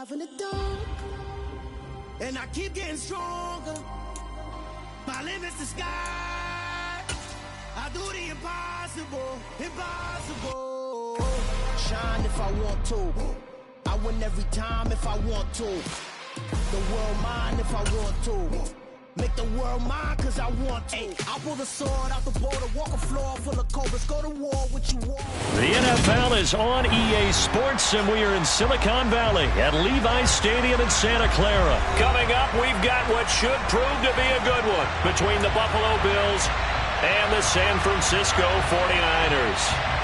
myself in the dark, and I keep getting stronger. My limit's the sky. I do the impossible, impossible. Shine if I want to. I win every time if I want to. The world mine if I want to. Make the world mine cause I want to. I'll pull the sword out the border, walk a floor full of cobras, go to war with you all. The NFL is on EA Sports, and we are in Silicon Valley at Levi's Stadium in Santa Clara. Coming up, we've got what should prove to be a good one between the Buffalo Bills and the San Francisco 49ers.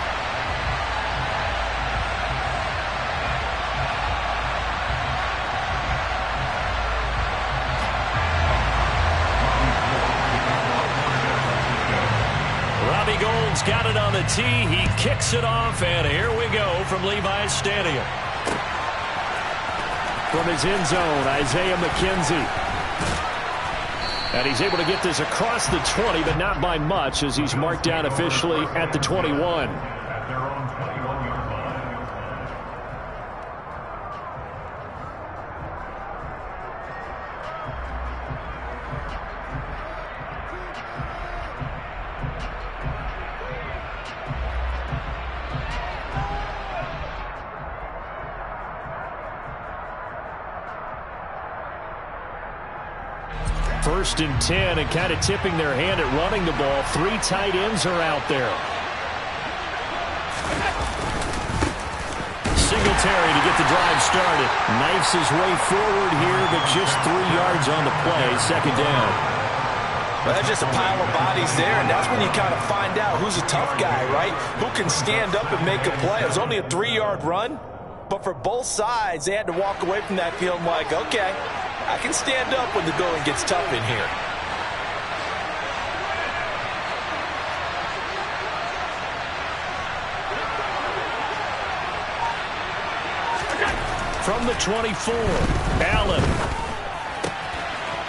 Gold's got it on the tee. He kicks it off, and here we go from Levi's Stadium. From his end zone, Isaiah McKenzie. And he's able to get this across the 20, but not by much, as he's marked down officially at the 21. First and 10, and kind of tipping their hand at running the ball. Three tight ends are out there. Singletary to get the drive started. Knifes his way forward here, but just 3 yards on the play. Second down. Well, that's just a pile of bodies there, and that's when you kind of find out who's a tough guy, right? Who can stand up and make a play. It was only a 3-yard run, but for both sides, they had to walk away from that feeling like, okay, I can stand up when the going gets tough in here. From the 24, Allen.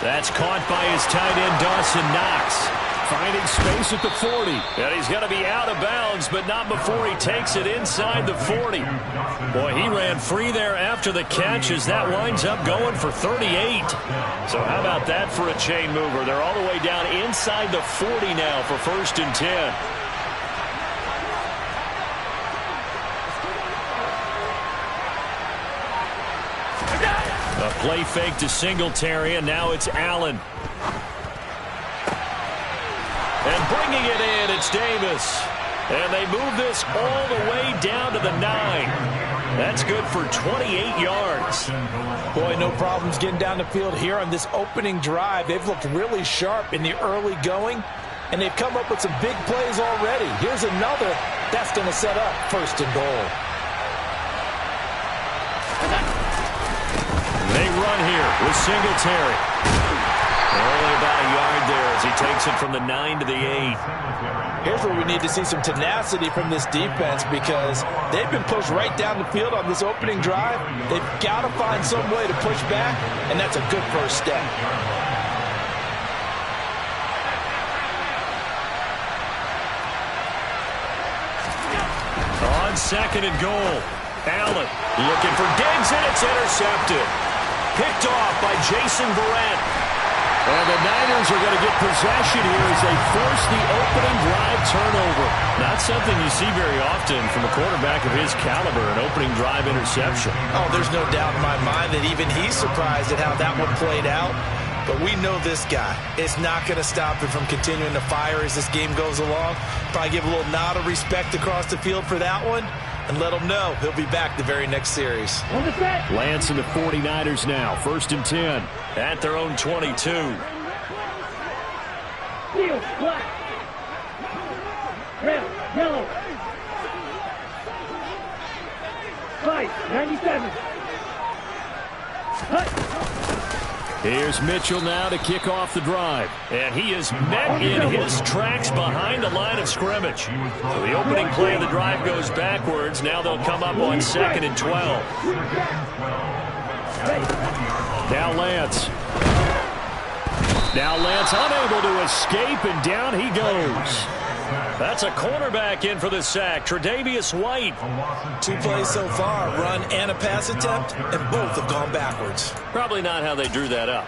That's caught by his tight end, Dawson Knox. Finding space at the 40. And he's going to be out of bounds, but not before he takes it inside the 40. Boy, he ran free there after the catch as that winds up going for 38. So how about that for a chain mover? They're all the way down inside the 40 now for first and 10. A play fake to Singletary, and now it's Allen. And bringing it in, it's Davis. And they move this all the way down to the 9. That's good for 28 yards. Boy, no problems getting down the field here on this opening drive. They've looked really sharp in the early going, and they've come up with some big plays already. Here's another that's going to set up first and goal. They run here with Singletary. Only about a yard there as he takes it from the 9 to the 8. Here's where we need to see some tenacity from this defense, because they've been pushed right down the field on this opening drive. They've got to find some way to push back, and that's a good first step. On second and goal, Allen looking for Diggs, and it's intercepted. Picked off by Jason Verrett. And the Niners are going to get possession here as they force the opening drive turnover. Not something you see very often from a quarterback of his caliber, an opening drive interception. Oh, there's no doubt in my mind that even he's surprised at how that one played out. But we know this guy is not going to stop him from continuing to fire as this game goes along. Probably give a little nod of respect across the field for that one, and let him know he'll be back the very next series. Lance and the 49ers now, first and 10 at their own 22. Field, black, red, yellow, white, 97. Here's Mitchell now to kick off the drive. And he is met in his tracks behind the line of scrimmage. So the opening play of the drive goes backwards. Now they'll come up on second and 12. Now Lance. Now Lance unable to escape, and down he goes. That's a cornerback in for the sack, Tre'Davious White. 2 plays so far, run and a pass attempt, and both have gone backwards. Probably not how they drew that up.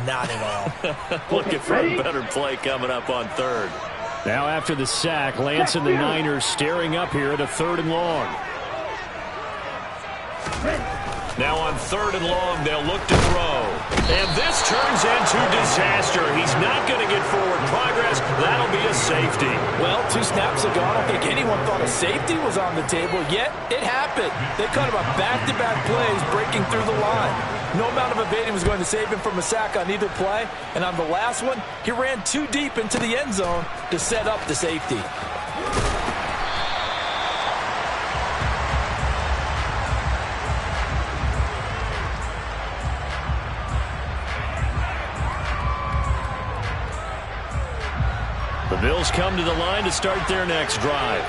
Not at all. Looking for a better play coming up on third. Now after the sack, Lance and the Niners staring up here at a 3rd and long. Now on 3rd and long, they'll look to throw. And this turns into disaster. He's not going to get forward progress. That'll be a safety. Well, 2 snaps ago, I don't think anyone thought a safety was on the table, yet it happened. They cut him a back-to-back plays breaking through the line. No amount of evading was going to save him from a sack on either play. And on the last one, he ran too deep into the end zone to set up the safety. The Bills come to the line to start their next drive.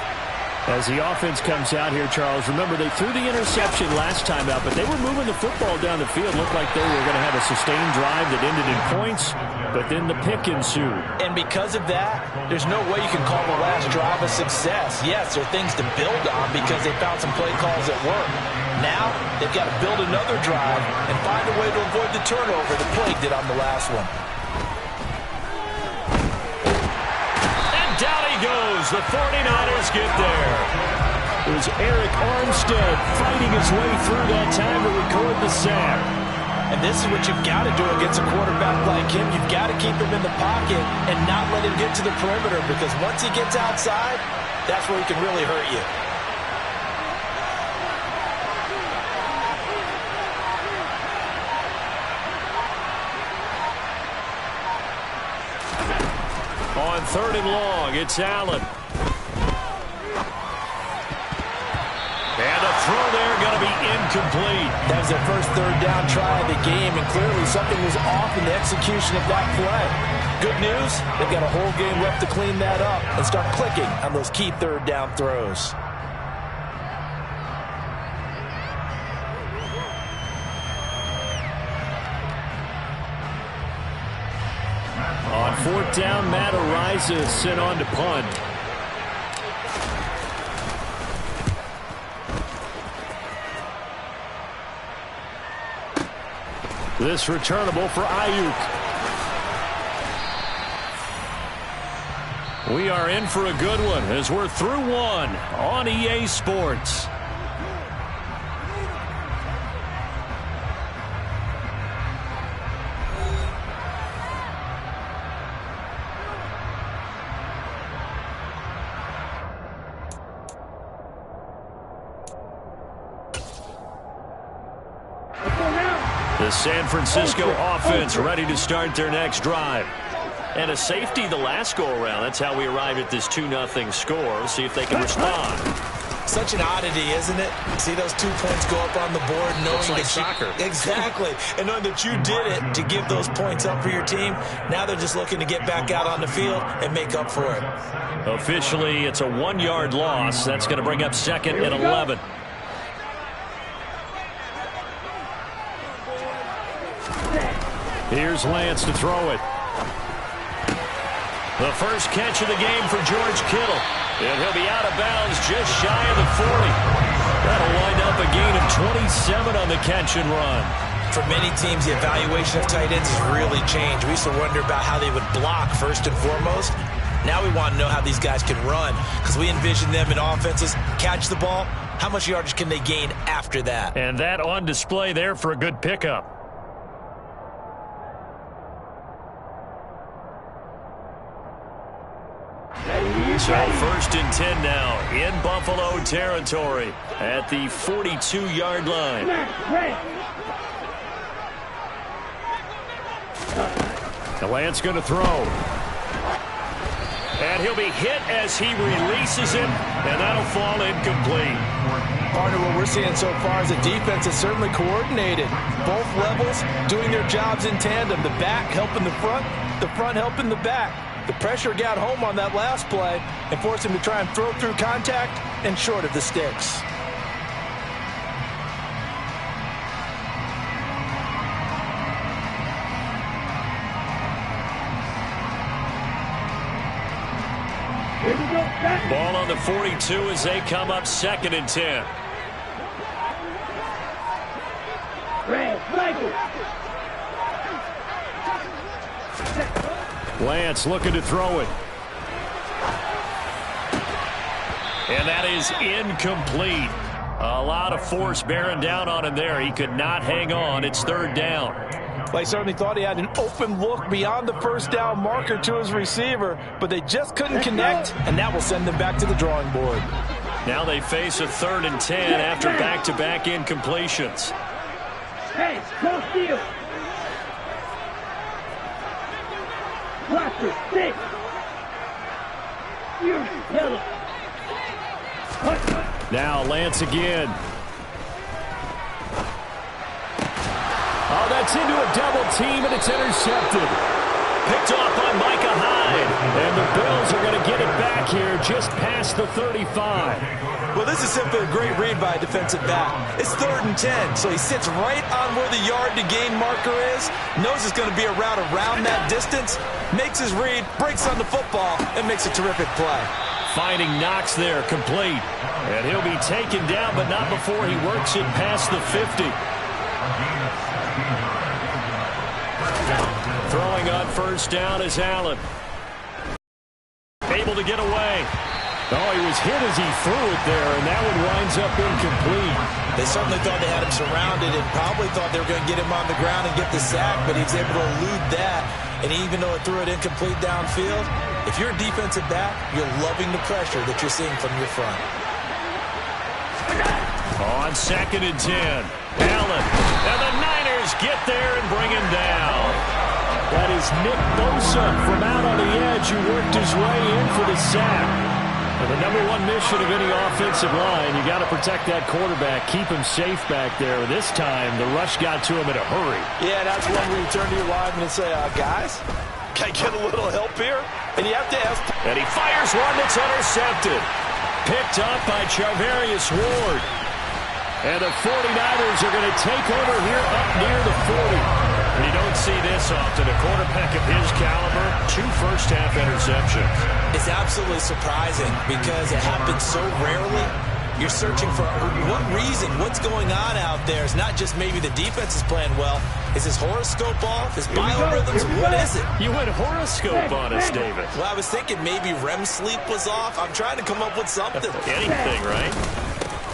As the offense comes out here, Charles, remember they threw the interception last time out, but they were moving the football down the field. Looked like they were going to have a sustained drive that ended in points, but then the pick ensued. And because of that, there's no way you can call the last drive a success. Yes, there are things to build on because they found some play calls that work. Now, they've got to build another drive and find a way to avoid the turnover the play did on the last one. Down he goes. The 49ers get there. It was Eric Armstead fighting his way through that time to record the sack. And this is what you've got to do against a quarterback like him. You've got to keep him in the pocket and not let him get to the perimeter, because once he gets outside, that's where he can really hurt you. On 3rd and long, it's Allen. And a throw there going to be incomplete. That was their first 3rd down try of the game, and clearly something was off in the execution of that play. Good news, they've got a whole game left to clean that up and start clicking on those key 3rd down throws. On 4th down, Matt Ariza sent on to punt. This returnable for Ayuk. We are in for a good one as we're through one on EA Sports. The San Francisco offense ready to start their next drive. And a safety the last go-around. That's how we arrived at this 2-0 score. See if they can respond. Such an oddity, isn't it? See those 2 points go up on the board, knowing Looks like that soccer. Exactly. And knowing that you did it to give those points up for your team. Now they're just looking to get back out on the field and make up for it. Officially, it's a 1-yard loss. That's going to bring up 2nd and 11. Here's Lance to throw it. The first catch of the game for George Kittle. And he'll be out of bounds just shy of the 40. That'll wind up a gain of 27 on the catch and run. For many teams, the evaluation of tight ends has really changed. We used to wonder about how they would block first and foremost. Now we want to know how these guys can run, because we envision them in offenses catch the ball. How much yardage can they gain after that? And that on display there for a good pickup. So 1st and 10 now in Buffalo territory at the 42-yard line. The Lance going to throw. And he'll be hit as he releases it, and that'll fall incomplete. Partner, what we're seeing so far is the defense is certainly coordinated. Both levels doing their jobs in tandem. The back helping the front helping the back. The pressure got home on that last play and forced him to try and throw through contact and short of the sticks. Here we go. 42 as they come up 2nd and 10. Lance looking to throw it. And that is incomplete. A lot of force bearing down on him there. He could not hang on. It's 3rd down. They certainly thought he had an open look beyond the first down marker to his receiver, but they just couldn't connect, and that will send them back to the drawing board. Now they face a 3rd and 10 after back-to-back incompletions. Hey, no steal. Cluster, 6. Yellow. Now Lance again. Oh, that's into a double team, and it's intercepted. Picked off by Micah Hyde. And the Bills are going to get it back here just past the 35. Well, this is simply a great read by a defensive back. It's 3rd and 10, so he sits right on where the yard-to-gain marker is, knows it's going to be a route around that distance, makes his read, breaks on the football, and makes a terrific play. Finding Knox there, complete. And he'll be taken down, but not before he works it past the 50. Throwing on 1st down is Allen. Able to get away. Oh, he was hit as he threw it there, and that one winds up incomplete. They certainly thought they had him surrounded and probably thought they were going to get him on the ground and get the sack, but he was able to elude that. And even though it threw it incomplete downfield, if you're a defensive back, you're loving the pressure that you're seeing from your front. On 2nd and 10, Allen. And the Niners get there and bring him down. That is Nick Bosa from out on the edge who worked his way in for the sack. And the #1 mission of any offensive line, you got to protect that quarterback, keep him safe back there. This time, the rush got to him in a hurry. Yeah, that's when you turn to your lineman and say, guys, can I get a little help here? And you have to ask. And he fires one that's intercepted. Picked up by Charvarius Ward. And the 49ers are going to take over here up near the 40. And you don't see this often. A quarterback of his caliber, 2 first-half interceptions. It's absolutely surprising because it happens so rarely. You're searching for what reason, what's going on out there. It's not just maybe the defense is playing well. Is his horoscope off? His biorhythms? What is it? You went horoscope on us, David. Well, I was thinking maybe REM sleep was off. I'm trying to come up with something. Anything, right?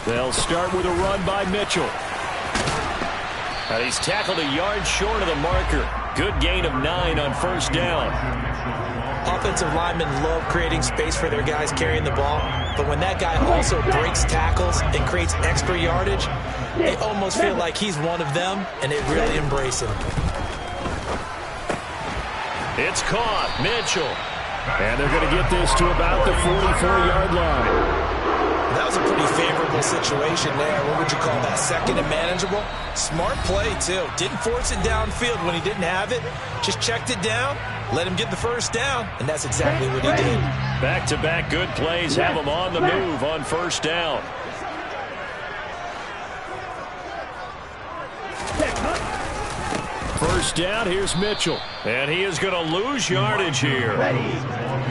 They'll start with a run by Mitchell. And he's tackled a yard short of the marker. Good gain of 9 on 1st down. Offensive linemen love creating space for their guys carrying the ball, but when that guy also breaks tackles and creates extra yardage, they almost feel like he's one of them, and they really embrace him. It's caught. Mitchell. And they're going to get this to about the 44-yard line. That was a pretty favorable situation there. What would you call that? 2nd and manageable? Smart play, too. Didn't force it downfield when he didn't have it. Just checked it down, let him get the 1st down, and that's exactly what he did. Back-to-back good plays have him on the move on 1st down. First down, here's Mitchell. And he is going to lose yardage here.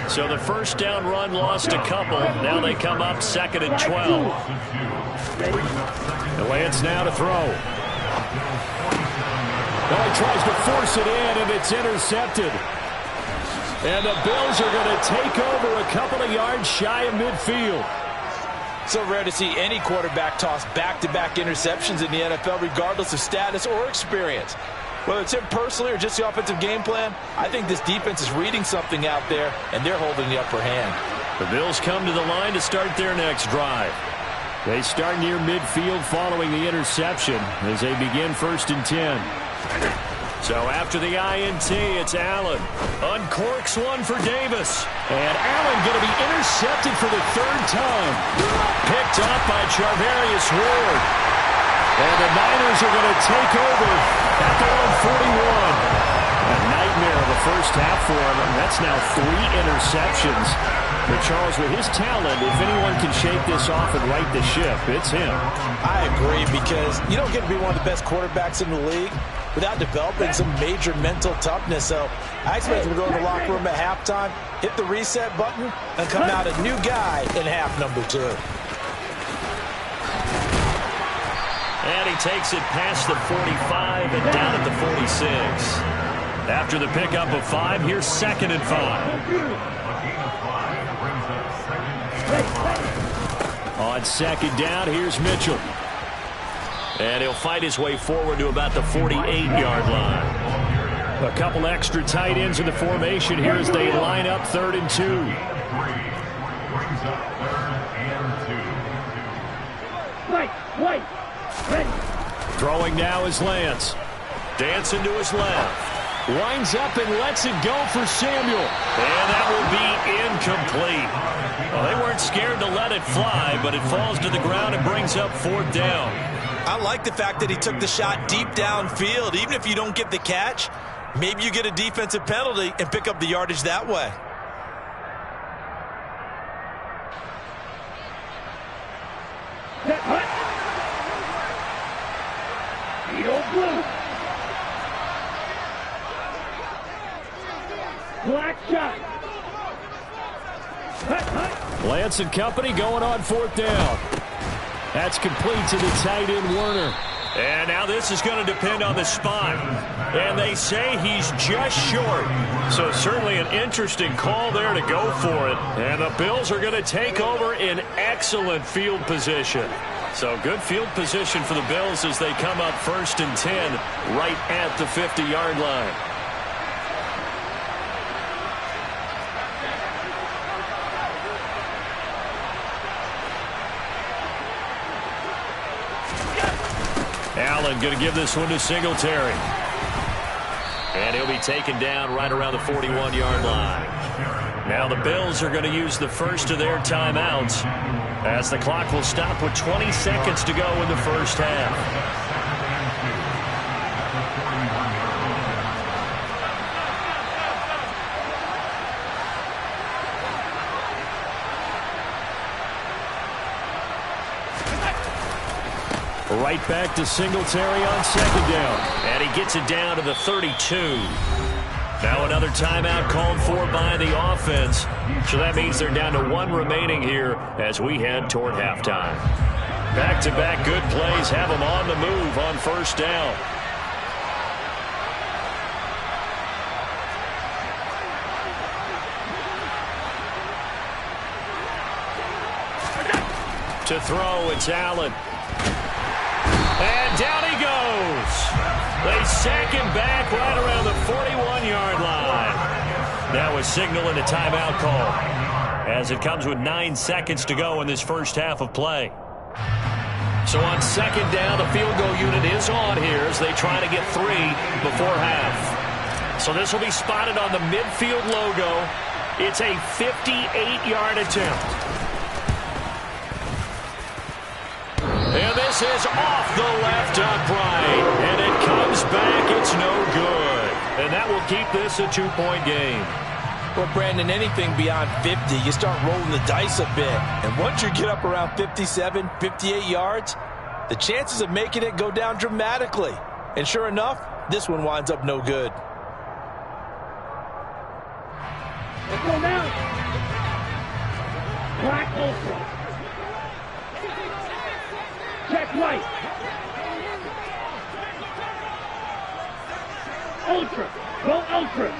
So the 1st down run lost a couple. Now they come up 2nd and 12. And Lance now to throw. Well, he tries to force it in, and it's intercepted. And the Bills are going to take over a couple of yards shy of midfield. So rare to see any quarterback toss back-to-back interceptions in the NFL, regardless of status or experience. Whether it's him personally or just the offensive game plan, I think this defense is reading something out there, and they're holding the upper hand. The Bills come to the line to start their next drive. They start near midfield following the interception as they begin 1st and 10. So after the INT, it's Allen. Uncorks one for Davis. And Allen going to be intercepted for the 3rd time. Picked up by Charvarius Ward. And the Niners are going to take over at their own 41. A nightmare of a first half for him. That's now 3 interceptions. But Charles, with his talent, if anyone can shake this off and right the ship, it's him. I agree, because you don't get to be one of the best quarterbacks in the league without developing some major mental toughness. So I expect him to go to the locker room at halftime, hit the reset button, and come out a new guy in half number 2. And he takes it past the 45 and down at the 46. After the pickup of 5, here's 2nd and 5. On 2nd down, here's Mitchell. And he'll fight his way forward to about the 48-yard line. A couple extra tight ends in the formation here as they line up 3rd and 2. Throwing now is Lance. Dancing to his left. Winds up and lets it go for Samuel. And that will be incomplete. Well, they weren't scared to let it fly, but it falls to the ground and brings up 4th down. I like the fact that he took the shot deep downfield. Even if you don't get the catch, maybe you get a defensive penalty and pick up the yardage that way. Black shot. Lance and company going on 4th down. That's complete to the tight end, Werner. And now this is going to depend on the spot. And they say he's just short. So certainly an interesting call there to go for it. And the Bills are going to take over in excellent field position. So good field position for the Bills as they come up 1st and 10 right at the 50-yard line. Allen going to give this one to Singletary. And he'll be taken down right around the 41-yard line. Now the Bills are going to use the first of their timeouts as the clock will stop with 20 seconds to go in the first half. Right back to Singletary on 2nd down. And he gets it down to the 32. Now another timeout called for by the offense. So that means they're down to 1 remaining here as we head toward halftime. Back-to-back good plays have them on the move on 1st down. To throw, it's Allen. And down he goes. They sack him back right around the 41-yard line. That was signaling a timeout call as it comes with 9 seconds to go in this first half of play. So on 2nd down, the field goal unit is on here as they try to get 3 before half. So this will be spotted on the midfield logo. It's a 58-yard attempt. And this is off the left upright. And it comes back. It's no good. And that will keep this a 2-point game. Well, Brandon, anything beyond 50, you start rolling the dice a bit. And once you get up around 57, 58 yards, the chances of making it go down dramatically. And sure enough, this one winds up no good. Let's go now. Black ultra. Check right. Ultra. Go ultra.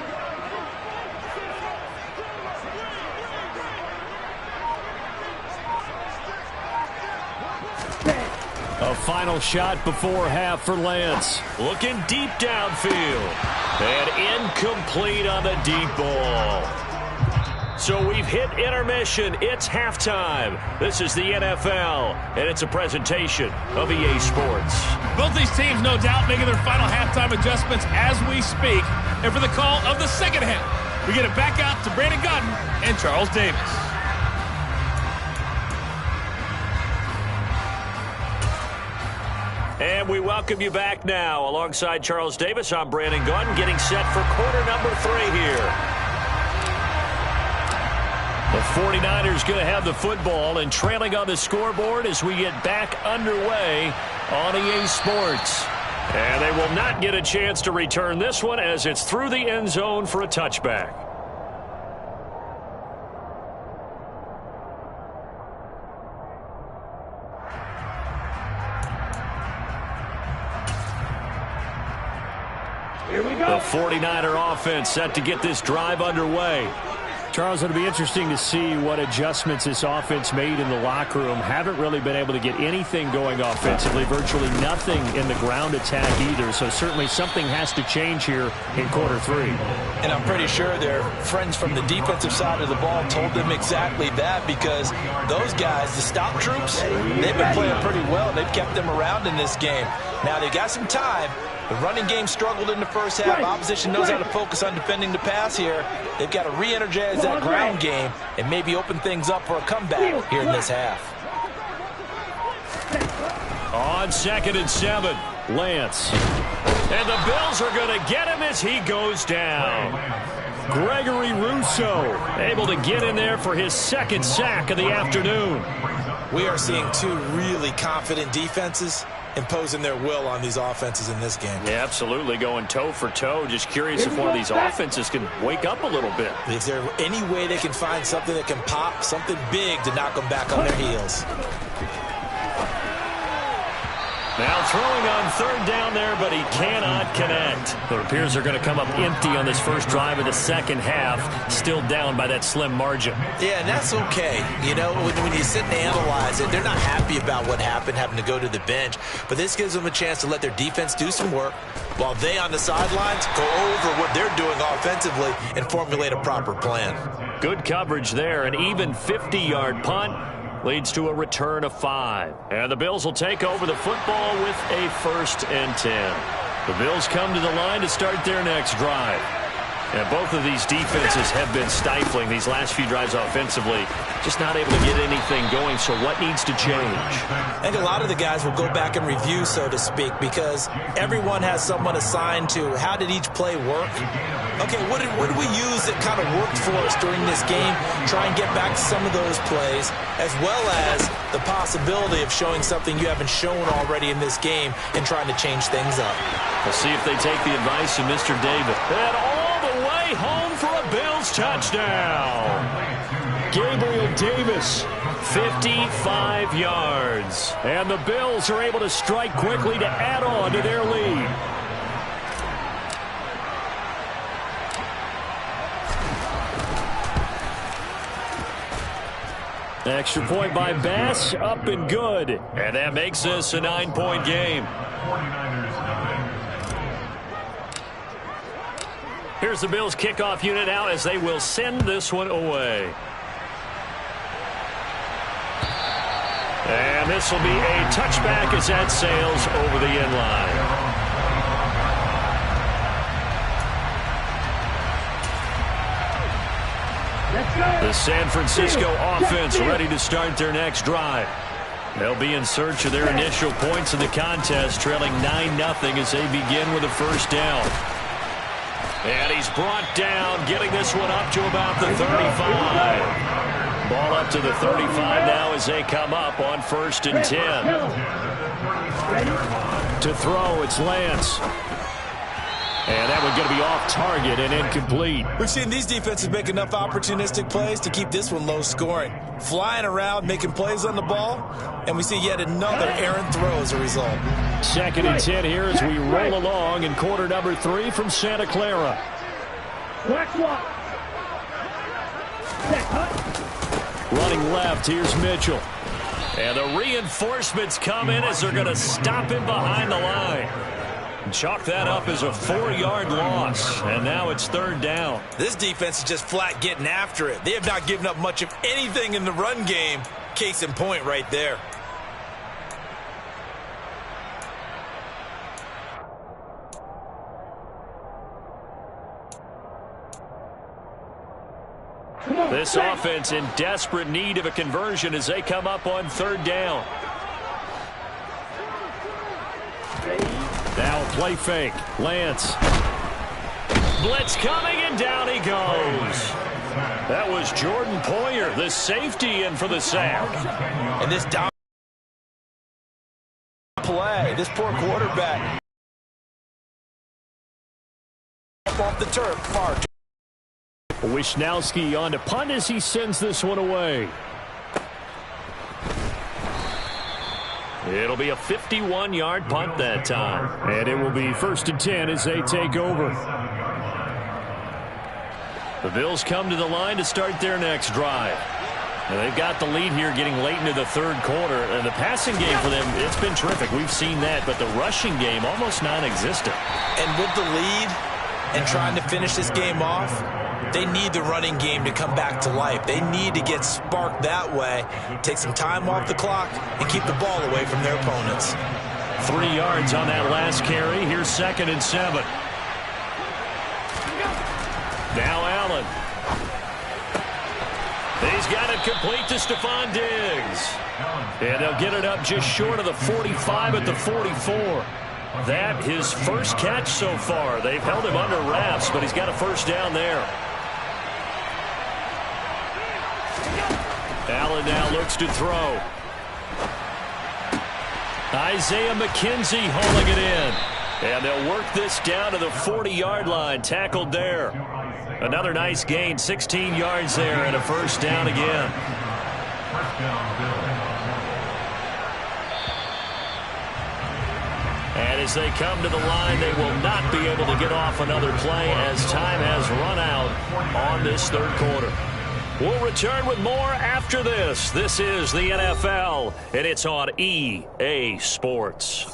A final shot before half for Lance. Looking deep downfield. And incomplete on the deep ball. So we've hit intermission. It's halftime. This is the NFL, and it's a presentation of EA Sports. Both these teams, no doubt, making their final halftime adjustments as we speak. And for the call of the second half, we get it back out to Brandon Gaudin and Charles Davis. And we welcome you back now. Alongside Charles Davis, I'm Brandon Gaudin, getting set for quarter number 3 here. The 49ers going to have the football and trailing on the scoreboard as we get back underway on EA Sports. And they will not get a chance to return this one as it's through the end zone for a touchback. Here we go. The 49er offense set to get this drive underway. Charles, it'll be interesting to see what adjustments this offense made in the locker room. Haven't really been able to get anything going offensively, virtually nothing in the ground attack either. So certainly something has to change here in quarter three. And I'm pretty sure their friends from the defensive side of the ball told them exactly that, because those guys, the stop troops, they've been playing pretty well. They've kept them around in this game. Now they've got some time. The running game struggled in the first half. Opposition knows how to focus on defending the pass here. They've got to re-energize that ground game and maybe open things up for a comeback here in this half. On 2nd and 7, Lance. And the Bills are going to get him as he goes down. Gregory Rousseau able to get in there for his second sack of the afternoon. We are seeing two really confident defenses imposing their will on these offenses in this game. Yeah, absolutely, going toe for toe. Just curious if one of these offenses can wake up a little bit. Is there any way they can find something that can pop, something big to knock them back on their heels? Now throwing on 3rd down there, but he cannot connect. It appears they're going to come up empty on this first drive of the second half, still down by that slim margin. Yeah, and that's okay. You know, when you sit and analyze it, they're not happy about what happened, having to go to the bench. But this gives them a chance to let their defense do some work while they on the sidelines go over what they're doing offensively and formulate a proper plan. Good coverage there, an even 50-yard punt. Leads to a return of 5. And the Bills will take over the football with a 1st and 10. The Bills come to the line to start their next drive. And both of these defenses have been stifling these last few drives offensively. Just not able to get anything going, so what needs to change? I think a lot of the guys will go back and review, so to speak, because everyone has someone assigned to how did each play work. Okay, what did we use that kind of worked for us during this game? Try and get back to some of those plays, as well as the possibility of showing something you haven't shown already in this game and trying to change things up. We'll see if they take the advice of Mr. David. And all the way home for a Bills touchdown. Gabriel Davis, 55 yards. And the Bills are able to strike quickly to add on to their lead. Extra point by Bass, up and good. And that makes this a 9-point game. Here's the Bills kickoff unit now as they will send this one away. And this will be a touchback as that sails over the end line. The San Francisco offense ready to start their next drive. They'll be in search of their initial points in the contest, trailing 9-0 as they begin with a 1st down. And he's brought down, getting this one up to about the 35. Ball up to the 35 now as they come up on 1st and 10. To throw, it's Lance. And that one going to be off target and incomplete. We've seen these defenses make enough opportunistic plays to keep this one low scoring. Flying around, making plays on the ball, and we see yet another errant throw as a result. 2nd and 10 here as we roll along in quarter number 3 from Santa Clara. Running left, here's Mitchell. And the reinforcements come in as they're going to stop him behind the line. Chalk that up as a 4-yard loss, and now it's 3rd down. This defense is just flat getting after it. They have not given up much of anything in the run game. Case in point right there. This offense in desperate need of a conversion as they come up on 3rd down. Now play fake. Lance. Blitz coming, and down he goes. That was Jordan Poyer, the safety, in for the sack. And this down play, this poor quarterback off the turf far. Wisnowski on to punt as he sends this one away. It'll be a 51-yard punt that time. And it will be 1st and 10 as they take over. The Bills come to the line to start their next drive. And they've got the lead here getting late into the third quarter. And the passing game for them, it's been terrific. We've seen that. But the rushing game, almost non-existent. And with the lead and trying to finish this game off, they need the running game to come back to life. They need to get sparked that way, take some time off the clock, and keep the ball away from their opponents. 3 yards on that last carry. Here's 2nd and 7. Now Allen. He's got it complete to Stephon Diggs. And they'll get it up just short of the 45 at the 44. That his first catch so far. They've held him under wraps, but he's got a first down there. Allen now looks to throw. Isaiah McKenzie hauling it in. And they'll work this down to the 40-yard line. Tackled there. Another nice gain. 16 yards there and a first down again. And as they come to the line, they will not be able to get off another play as time has run out on this third quarter. We'll return with more after this. This is the NFL, and it's on EA Sports.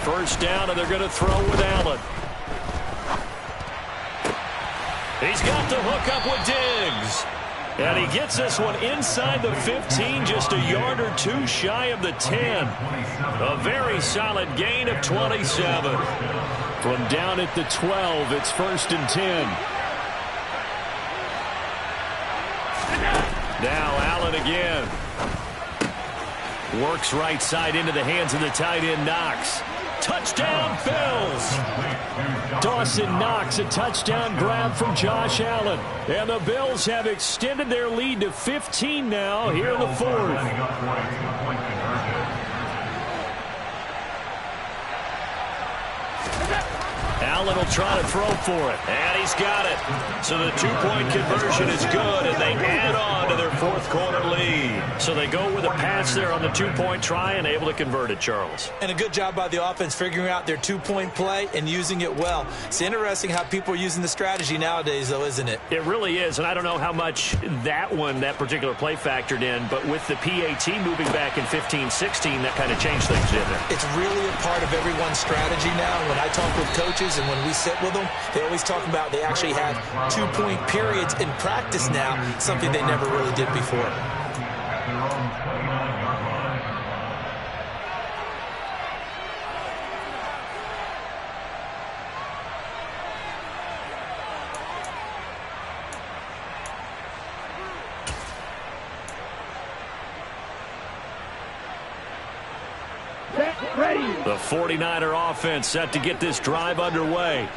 First down, and they're going to throw with Allen. He's got the hook up with Diggs. And he gets this one inside the 15, just a yard or two shy of the 10. A very solid gain of 27. From down at the 12, it's 1st and 10. Now Allen again. Works right side into the hands of the tight end Knox. Touchdown, Bills! Dawson Knox, a touchdown grab from Josh Allen. And the Bills have extended their lead to 15 now here in the fourth. Allen will try to throw for it, and he's got it. So the two-point conversion is good, and they add on to their fourth quarter lead. So they go with a pass there on the two-point try and able to convert it, Charles. And a good job by the offense figuring out their two-point play and using it well. It's interesting how people are using the strategy nowadays, though, isn't it? It really is, and I don't know how much that particular play factored in, but with the PAT moving back in 15-16, that kind of changed things, didn't it? It's really a part of everyone's strategy now. When I talk with coaches and when we sit with them, they always talk about they actually have two-point periods in practice now, something they never really did before. The 49er offense set to get this drive underway.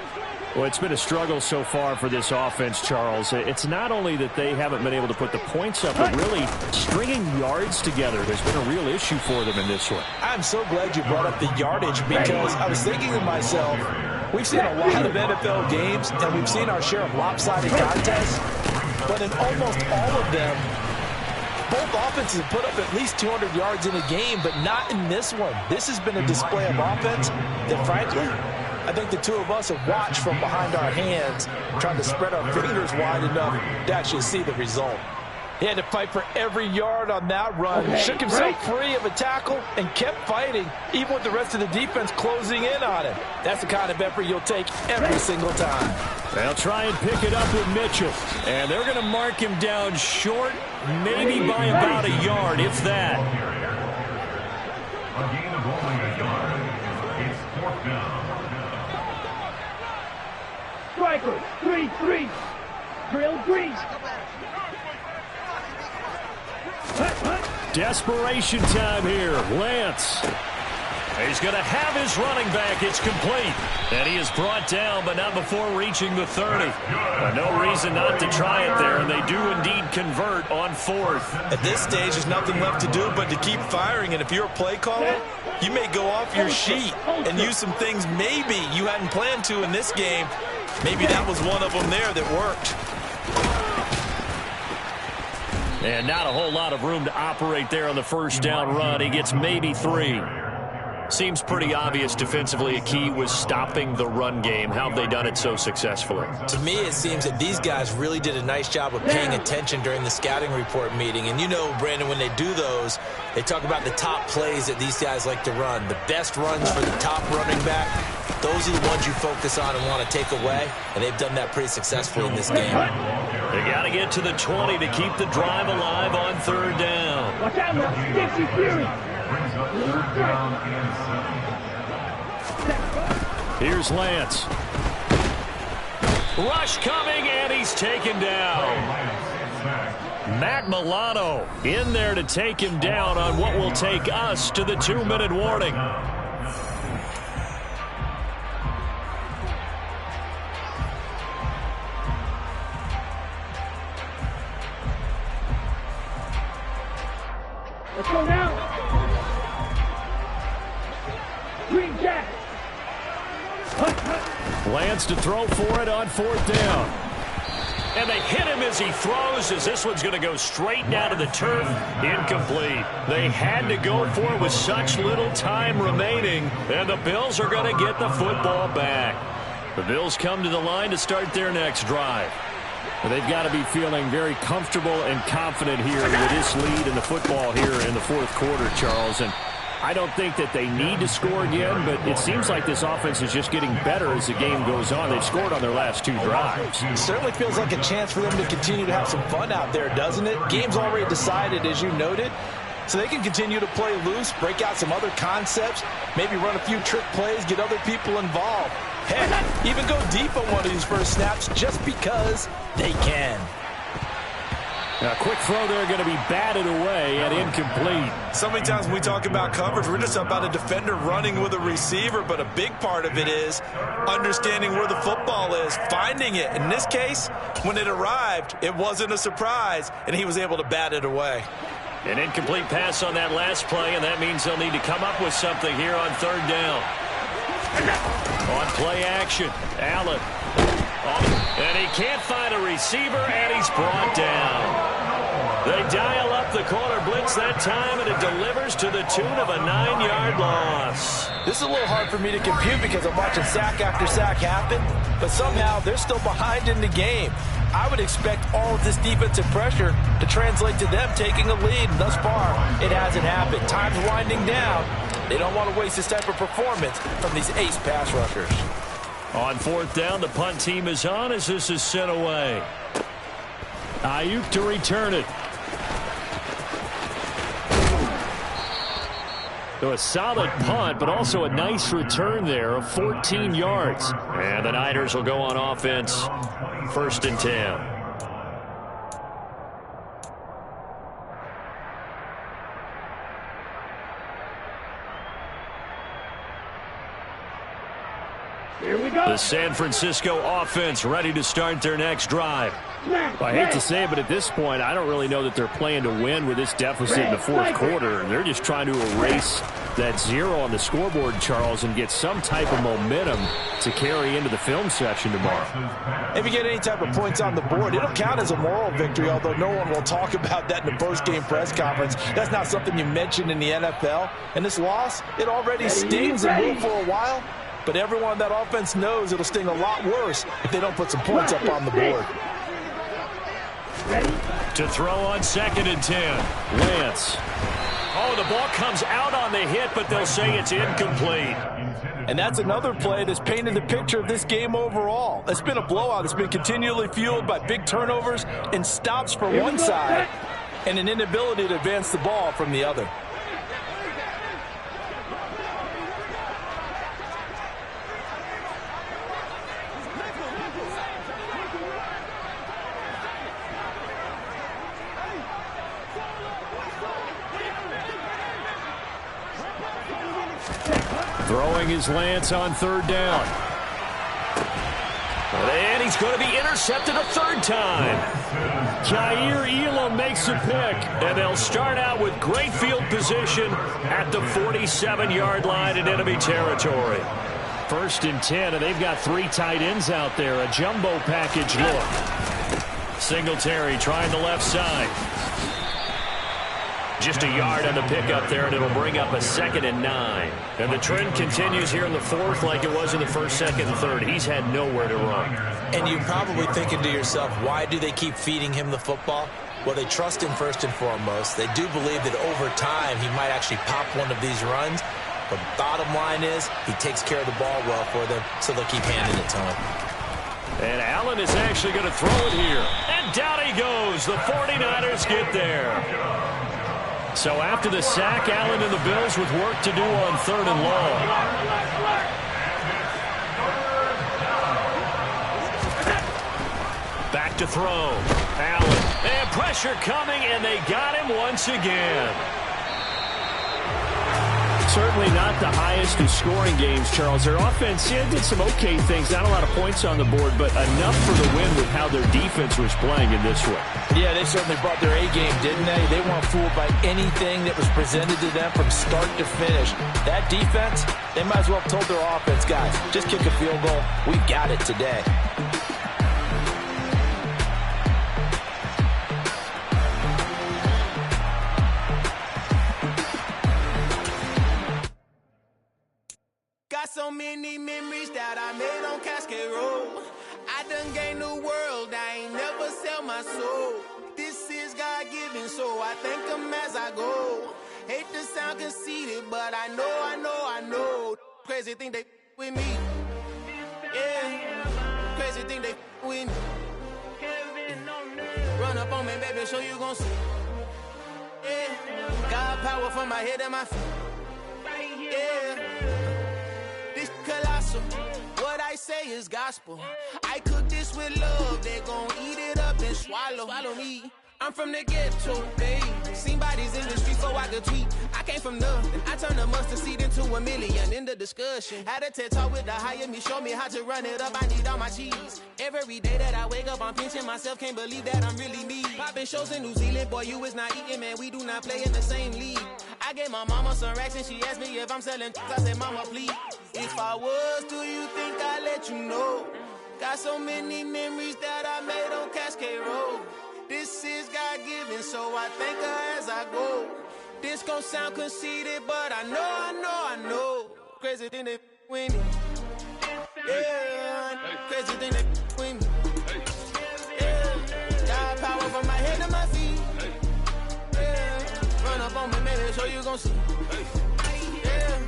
Well, it's been a struggle so far for this offense, Charles. It's not only that they haven't been able to put the points up, but really stringing yards together has been a real issue for them in this one. I'm so glad you brought up the yardage because I was thinking to myself, we've seen a lot of NFL games and we've seen our share of lopsided contests, but in almost all of them, both offenses have put up at least 200 yards in a game, but not in this one. This has been a display of offense that, frankly, I think the two of us have watched from behind our hands, trying to spread our fingers wide enough to actually see the result. He had to fight for every yard on that run. Shook himself free of a tackle and kept fighting, even with the rest of the defense closing in on him. That's the kind of effort you'll take every single time. They'll try and pick it up with Mitchell. And they're going to mark him down short, maybe by about a yard, if that. A gain of only a yard. It's 4th down. Strikers, 3-3. Drill grease. Desperation time here. Lance. He's going to have his running back. It's complete. And he is brought down, but not before reaching the 30. No reason not to try it there, and they do indeed convert on 4th. At this stage, there's nothing left to do but to keep firing. And if you're a play caller, you may go off your sheet and use some things maybe you hadn't planned to in this game. Maybe that was one of them there that worked. And not a whole lot of room to operate there on the first down run. He gets maybe 3. Seems pretty obvious defensively a key was stopping the run game. How have they done it so successfully? To me, it seems that these guys really did a nice job of paying attention during the scouting report meeting. And you know, Brandon, when they do those, they talk about the top plays that these guys like to run. The best runs for the top running back, those are the ones you focus on and want to take away. And they've done that pretty successfully in this game. They got to get to the 20 to keep the drive alive on 3rd down. Watch out now. Dixie Fury. Brings up 3rd down and 7. Here's Lance. Rush coming, and he's taken down. Matt Milano in there to take him down on what will take us to the 2-minute warning. Let's go now. Green Jack. Lance to throw for it on 4th down. And they hit him as he throws, as this one's going to go straight down to the turf. Incomplete. They had to go for it with such little time remaining, and the Bills are going to get the football back. The Bills come to the line to start their next drive. Well, they've got to be feeling very comfortable and confident here with this lead in the football here in the 4th quarter, Charles. And I don't think that they need to score again, but it seems like this offense is just getting better as the game goes on. They've scored on their last 2 drives. It certainly feels like a chance for them to continue to have some fun out there, doesn't it? Game's already decided, as you noted. So they can continue to play loose, break out some other concepts, maybe run a few trick plays, get other people involved. Heck, even go deep on one of these first snaps just because they can. A quick throw there going to be batted away and incomplete. So many times when we talk about coverage, we're just about a defender running with a receiver, but a big part of it is understanding where the football is, finding it. In this case, when it arrived, it wasn't a surprise, and he was able to bat it away. An incomplete pass on that last play, and that means they'll need to come up with something here on 3rd down. On play action, Allen. And he can't find a receiver, and he's brought down. They dial up the corner blitz that time, and it delivers to the tune of a 9-yard loss. This is a little hard for me to compute because I'm watching sack after sack happen, but somehow they're still behind in the game. I would expect all of this defensive pressure to translate to them taking a lead. And thus far, it hasn't happened. Time's winding down. They don't want to waste this type of performance from these ace pass rushers. On 4th down, the punt team is on as this is sent away. Ayuk to return it. So a solid punt, but also a nice return there of 14 yards. And the Niners will go on offense, 1st and 10. Here we go. The San Francisco offense ready to start their next drive. I hate to say it, but at this point, I don't really know that they're playing to win with this deficit in the 4th quarter. They're just trying to erase that 0 on the scoreboard, Charles, and get some type of momentum to carry into the film session tomorrow. If you get any type of points on the board, it'll count as a moral victory, although no one will talk about that in the post-game press conference. That's not something you mention in the NFL. And this loss, it already stings and will for a while. But everyone on that offense knows it'll sting a lot worse if they don't put some points up on the board. To throw on 2nd and 10. Lance. Oh, the ball comes out on the hit, but they'll say it's incomplete. And that's another play that's painted the picture of this game overall. It's been a blowout. It's been continually fueled by big turnovers and stops from one side and an inability to advance the ball from the other. Throwing his lance on third down. And he's going to be intercepted a third time. Jair Elam makes a pick. And they'll start out with great field position at the 47-yard line in enemy territory. 1st and 10, and they've got 3 tight ends out there. A jumbo package look. Singletary trying the left side. Just a yard on the pickup there, and it'll bring up a 2nd and 9. And the trend continues here in the 4th like it was in the 1st, 2nd, and 3rd. He's had nowhere to run. And you're probably thinking to yourself, why do they keep feeding him the football? Well, they trust him first and foremost. They do believe that over time he might actually pop one of these runs. But bottom line is he takes care of the ball well for them, so they'll keep handing it to him. And Allen is actually going to throw it here. And down he goes. The 49ers get there. So after the sack, Allen and the Bills with work to do on 3rd and long. Back to throw. Allen. And pressure coming, and they got him once again. Certainly not the highest of scoring games, Charles. Their offense did some okay things. Not a lot of points on the board, but enough for the win with how their defense was playing in this one. Yeah, they certainly brought their A game, didn't they? They weren't fooled by anything that was presented to them from start to finish. That defense, they might as well have told their offense, guys, just kick a field goal. We've got it today. So many memories that I made on Cascade Road. I done gained the world, I ain't never sell my soul. This is God-given, so I thank him as I go. Hate to sound conceited, but I know. Crazy thing they with me. Yeah, crazy thing they with me. Run up on me, baby, show you gon' see. Yeah, God power from my head and my feet. Yeah. Colossal, what I say is gospel. I cook this with love, they gon' eat it up and swallow me. I'm from the ghetto, baby. Seen bodies in the street so I could tweet. I came from nothing, I turned a mustard seed into a million. In the discussion, had a TED talk with the higher me, show me how to run it up. I need all my cheese. Every day that I wake up, I'm pinching myself, can't believe that I'm really me. Popping shows in New Zealand, boy, you is not eating, man. We do not play in the same league. I gave my mama some racks and she asked me if I'm selling. I said, mama, please. If I was, do you think I'd let you know? Got so many memories that I made on Cascade Road. This is God-given, so I thank her as I go. This gon' sound conceited, but I know. Crazy thing they with me. Yeah, crazy thing they with me. Yeah, got power from my head to my feet. Yeah, run up on me, maybe so you gon' see. Yeah.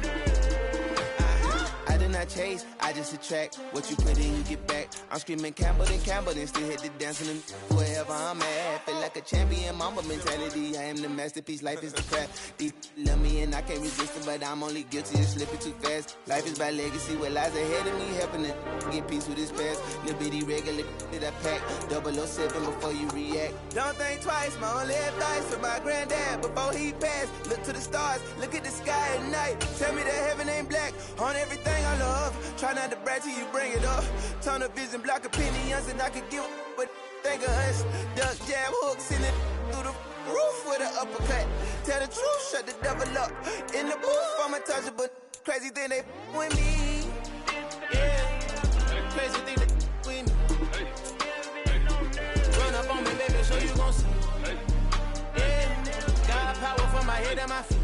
I did not chase, I just attract. What you put in, you get back. I'm screaming Campbell, then still hit the dancing and wherever I'm at. Feel like a champion, mama mentality. I am the masterpiece, life is the craft. Deep love me and I can't resist it, but I'm only guilty of slipping too fast. Life is by legacy, what lies ahead of me, helping to get peace with his past. Little bitty regular that I pack, 007 before you react. Don't think twice, my only advice for my granddad before he passed. Look to the stars, look at the sky at night. Tell me that heaven ain't black on everything I love. Try not to brag till you bring it up. Tunnel vision, block opinions, and I could give but think of us. Duck jab hooks in it through the roof with an uppercut. Tell the truth, shut the devil up. In the booth, I'm untouchable. Crazy thing they with me. Yeah, crazy thing they with me. Run up on me, baby, so you gon' see. Yeah, got power from my head and my feet.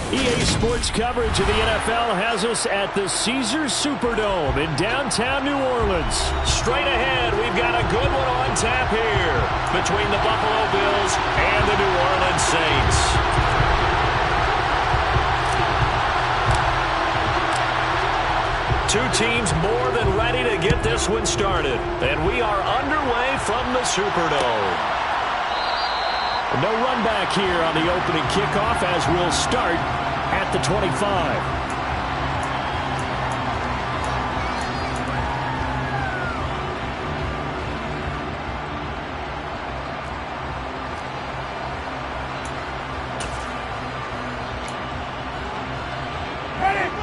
EA Sports coverage of the NFL has us at the Caesars Superdome in downtown New Orleans. Straight ahead, we've got a good one on tap here between the Buffalo Bills and the New Orleans Saints. Two teams more than ready to get this one started, and we are underway from the Superdome. No run back here on the opening kickoff as we'll start at the 25. Ready?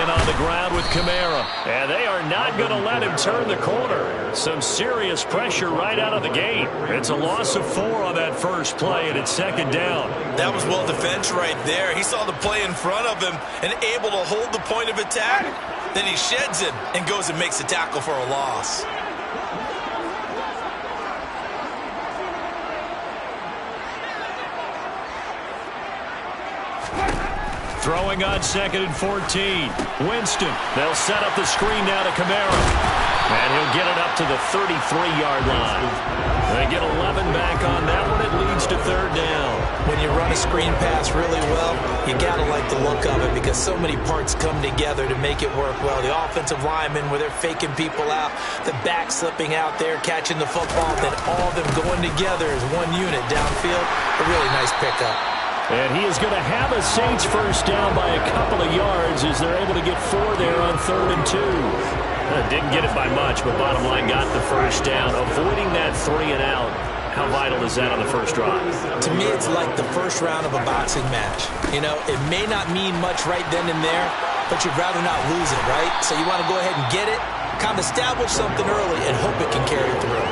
again on the ground with Kamara. And they are not going to let him turn the corner. Some serious pressure right out of the gate. It's a loss of 4 on that first play, and it's second down. That was well defense right there. He saw the play in front of him and able to hold the point of attack. Then he sheds it and goes and makes a tackle for a loss. Throwing on 2nd and 14. Winston. They'll set up the screen now to Kamara. And he'll get it up to the 33-yard line. They get 11 back on that one. It leads to 3rd down. When you run a screen pass really well, you got to like the look of it because so many parts come together to make it work well. The offensive linemen, where they're faking people out, the back slipping out there, catching the football, then all of them going together as one unit downfield. A really nice pickup. And he is going to have a Saints first down by a couple of yards as they're able to get 4 there on 3rd and 2. Didn't get it by much, but bottom line got the first down. Avoiding that 3 and out. How vital is that on the first drive? To me, it's like the first round of a boxing match. You know, it may not mean much right then and there, but you'd rather not lose it, right? So you want to go ahead and get it, kind of establish something early, and hope it can carry through.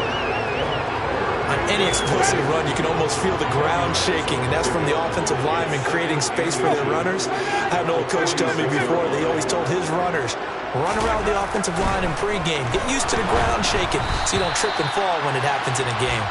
On any explosive run, you can almost feel the ground shaking, and that's from the offensive linemen creating space for their runners. I had an old coach tell me before, they always told his runners, run around the offensive line in pregame. Get used to the ground shaking so you don't trip and fall when it happens in a game.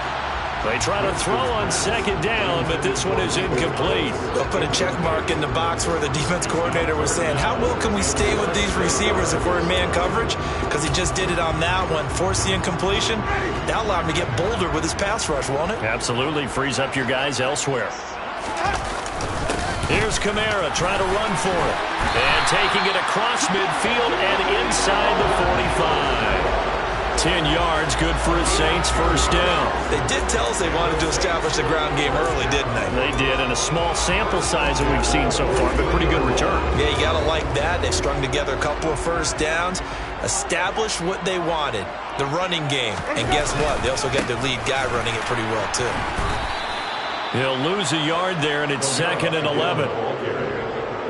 They try to throw on 2nd down, but this one is incomplete. They'll put a check mark in the box where the defense coordinator was saying, how well can we stay with these receivers if we're in man coverage? Because he just did it on that one. Force the incompletion. That allowed him to get bolder with his pass rush, won't it? Absolutely. Frees up your guys elsewhere. Here's Kamara trying to run for it. And taking it across midfield and inside the 45. 10 yards, good for his Saints, first down. They did tell us they wanted to establish the ground game early, didn't they? They did, and a small sample size that we've seen so far, but pretty good return. Yeah, you got to like that. They strung together a couple of first downs, established what they wanted, the running game. And guess what? They also got their lead guy running it pretty well, too. He'll lose a yard there, and it's 2nd and 11.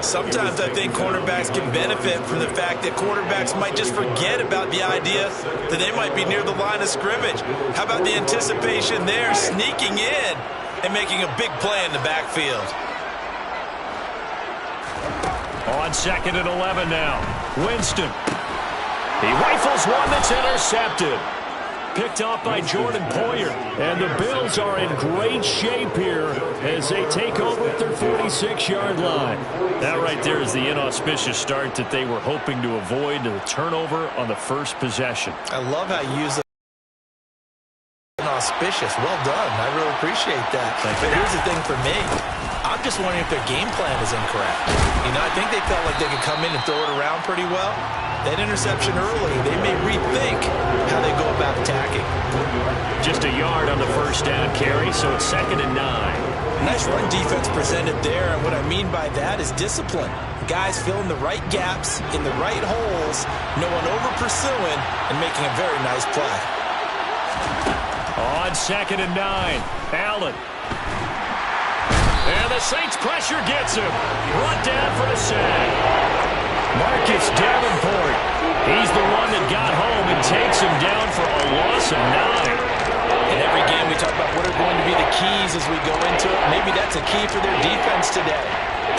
Sometimes I think cornerbacks can benefit from the fact that quarterbacks might just forget about the idea that they might be near the line of scrimmage. How about the anticipation there, sneaking in and making a big play in the backfield? On 2nd and 11 now. Winston. He rifles one that's intercepted. Picked off by Jordan Poyer. And the Bills are in great shape here as they take over at their 46-yard line. That right there is the inauspicious start that they were hoping to avoid, the turnover on the first possession. I love how you use it. Inauspicious. Well done. I really appreciate that. But here's the thing for me. I'm just wondering if their game plan is incorrect. You know, I think they felt like they could come in and throw it around pretty well. That interception early, they may rethink how they go about attacking. Just a yard on the first down carry, so it's 2nd and 9. Nice run defense presented there, and what I mean by that is discipline. Guys filling the right gaps in the right holes, no one over-pursuing, and making a very nice play. On 2nd and 9, Allen. And the Saints pressure gets him. Brought down for a sack. Marcus Davenport. He's the one that got home and takes him down for a loss of 9. In every game we talk about what are going to be the keys as we go into it. Maybe that's a key for their defense today.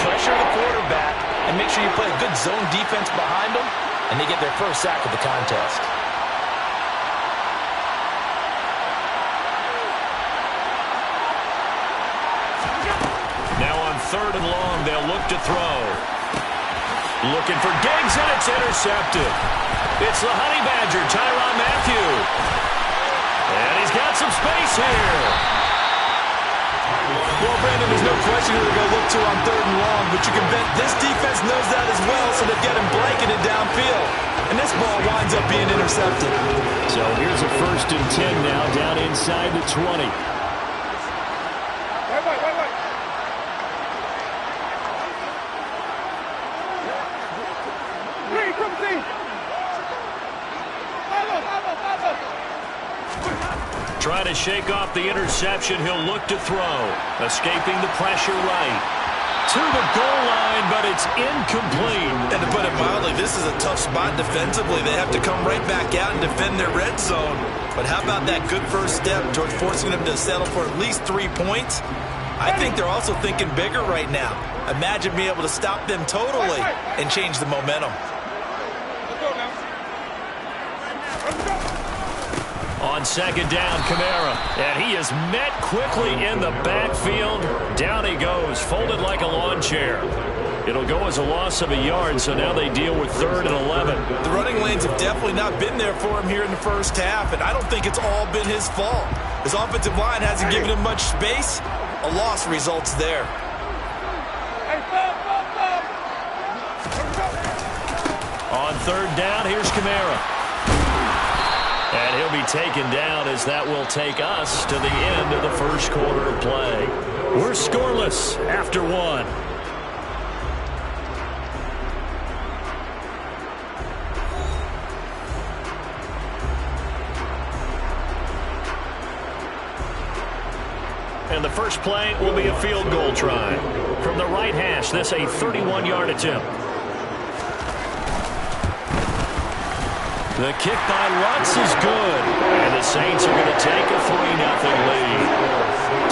Pressure the quarterback and make sure you play a good zone defense behind them, and they get their first sack of the contest. Now on 3rd and long, they'll look to throw. Looking for Diggs, and it's intercepted. It's the Honey Badger, Tyrann Mathieu. And he's got some space here. Well, Brandon, there's no question who they're going to look to on 3rd and long, but you can bet this defense knows that as well, so they've got him blanketed downfield. And this ball winds up being intercepted. So here's a 1st and 10 now, down inside the 20. Trying to shake off the interception. He'll look to throw. Escaping the pressure right. to the goal line, but it's incomplete. And to put it mildly, this is a tough spot defensively. They have to come right back out and defend their red zone. But how about that good first step towards forcing them to settle for at least 3 points? I think they're also thinking bigger right now. Imagine being able to stop them totally and change the momentum. On second down, Kamara. And he is met quickly in the backfield. Down he goes, folded like a lawn chair. It'll go as a loss of a yard, so now they deal with 3rd and 11. The running lanes have definitely not been there for him here in the first half, and I don't think it's all been his fault. His offensive line hasn't given him much space. A loss results there. On 3rd down, here's Kamara. And he'll be taken down as that will take us to the end of the first quarter of play. We're scoreless after 1. And the first play will be a field goal try. From the right hash, this a 31-yard attempt. The kick by Lutz is good. And the Saints are going to take a 3-0 lead.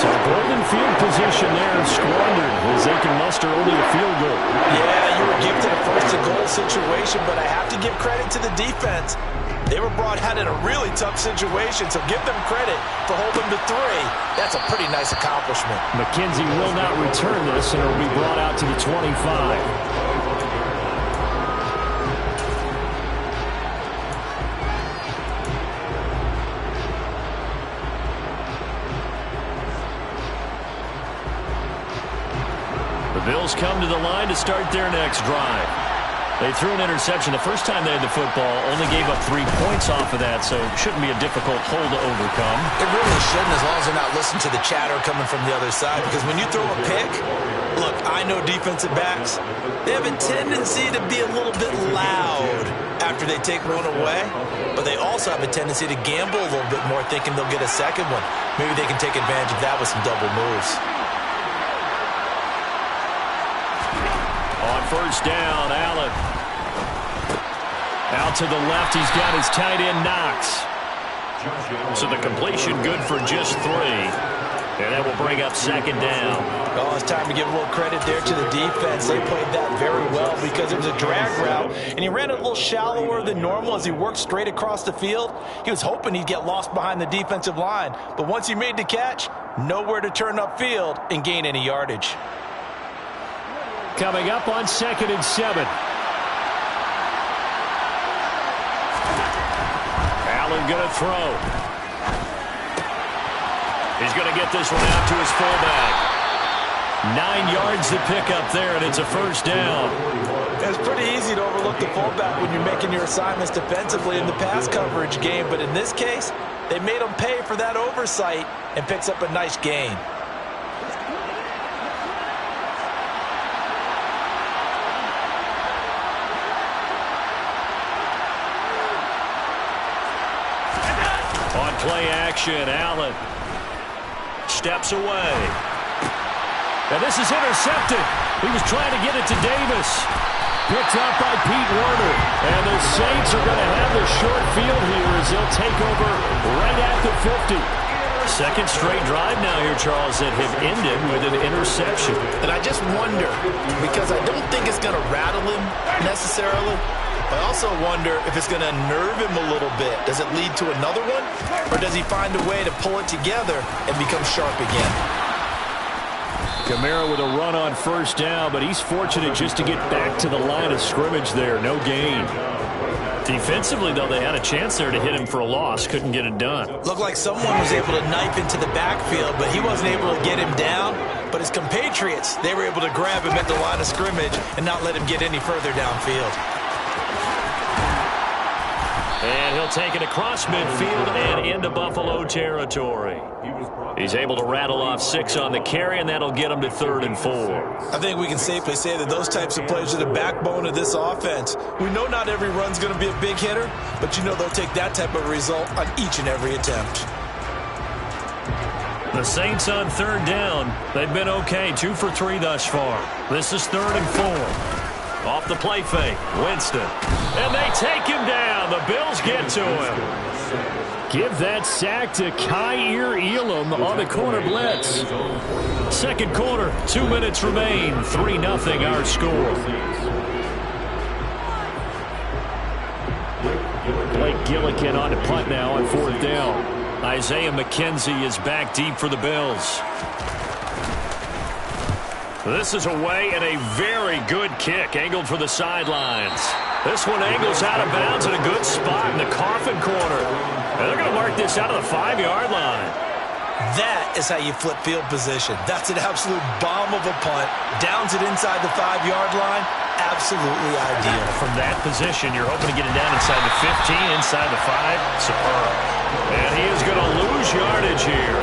So golden field position there squandered as they can muster only a field goal. Yeah, you were gifted a first-and-goal situation, but I have to give credit to the defense. They were brought out in a really tough situation, so give them credit for holding to 3. That's a pretty nice accomplishment. McKenzie will not return this, and it will be brought out to the 25. The Bills come to the line to start their next drive. They threw an interception the first time they had the football, only gave up 3 points off of that, so it shouldn't be a difficult hole to overcome. It really shouldn't, as long as they're not listening to the chatter coming from the other side, because when you throw a pick, look, I know defensive backs, they have a tendency to be a little bit loud after they take one away, but they also have a tendency to gamble a little bit more, thinking they'll get a second one. Maybe they can take advantage of that with some double moves. On first down, Allen. Out to the left, he's got his tight end, Knox. So the completion good for just 3. And that will bring up second down. Oh, it's time to give a little credit there to the defense. They played that very well because it was a drag route, and he ran it a little shallower than normal as he worked straight across the field. He was hoping he'd get lost behind the defensive line, but once he made the catch, nowhere to turn upfield and gain any yardage. Coming up on 2nd and 7. Allen going to throw. He's going to get this one out to his fullback. 9 yards to pick up there, and it's a first down. It's pretty easy to overlook the fullback when you're making your assignments defensively in the pass coverage game, but in this case, they made him pay for that oversight and picks up a nice gain. On play action, Allen steps away. And this is intercepted. He was trying to get it to Davis. Picked up by Pete Werner. And the Saints are going to have the short field here as they'll take over right at the 50. Second straight drive now here, Charles, that have ended with an interception. And I just wonder, because I don't think it's going to rattle him necessarily, I also wonder if it's going to unnerve him a little bit. Does it lead to another one? Or does he find a way to pull it together and become sharp again? Kamara with a run on first down, but he's fortunate just to get back to the line of scrimmage there. No gain. Defensively, though, they had a chance there to hit him for a loss. Couldn't get it done. Looked like someone was able to knife into the backfield, but he wasn't able to get him down. But his compatriots, they were able to grab him at the line of scrimmage and not let him get any further downfield. And he'll take it across midfield and into Buffalo territory. He's able to rattle off 6 on the carry, and that'll get him to 3rd and 4. I think we can safely say that those types of plays are the backbone of this offense. We know not every run's going to be a big hitter, but you know they'll take that type of result on each and every attempt. The Saints on third down. They've been okay, 2 for 3 thus far. This is 3rd and 4. Off the play fake, Winston. And they take him down. The Bills get to him. Give that sack to Kaiir Elam on the corner blitz. Second quarter, 2 minutes remain. 3-0 our score. Blake Gillikin on the punt now on 4th down. Isaiah McKenzie is back deep for the Bills. This is away and a very good kick angled for the sidelines. This one angles out of bounds in a good spot in the coffin corner. And they're going to mark this out of the 5-yard line. That is how you flip field position. That's an absolute bomb of a punt. Downs it inside the 5-yard line. Absolutely ideal. From that position, you're hoping to get it down inside the 15, inside the 5. Superb. And he is going to lose yardage here.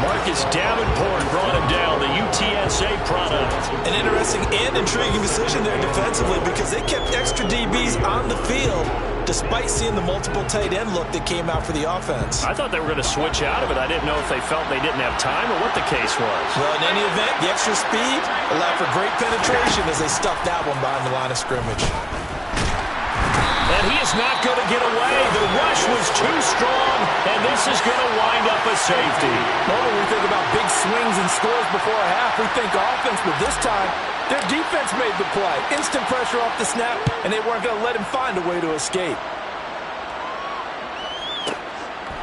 Marcus Davenport brought him down, the UTSA product. An interesting and intriguing decision there defensively because they kept extra DBs on the field despite seeing the multiple tight end look that came out for the offense. I thought they were going to switch out of it. I didn't know if they felt they didn't have time or what the case was. Well, in any event, the extra speed allowed for great penetration as they stuffed that one behind the line of scrimmage. And he is not going to get away. The rush was too strong, and this is going to wind up a safety. Normally we think about big swings and scores before a half. We think offense, but this time their defense made the play. Instant pressure off the snap, and they weren't going to let him find a way to escape.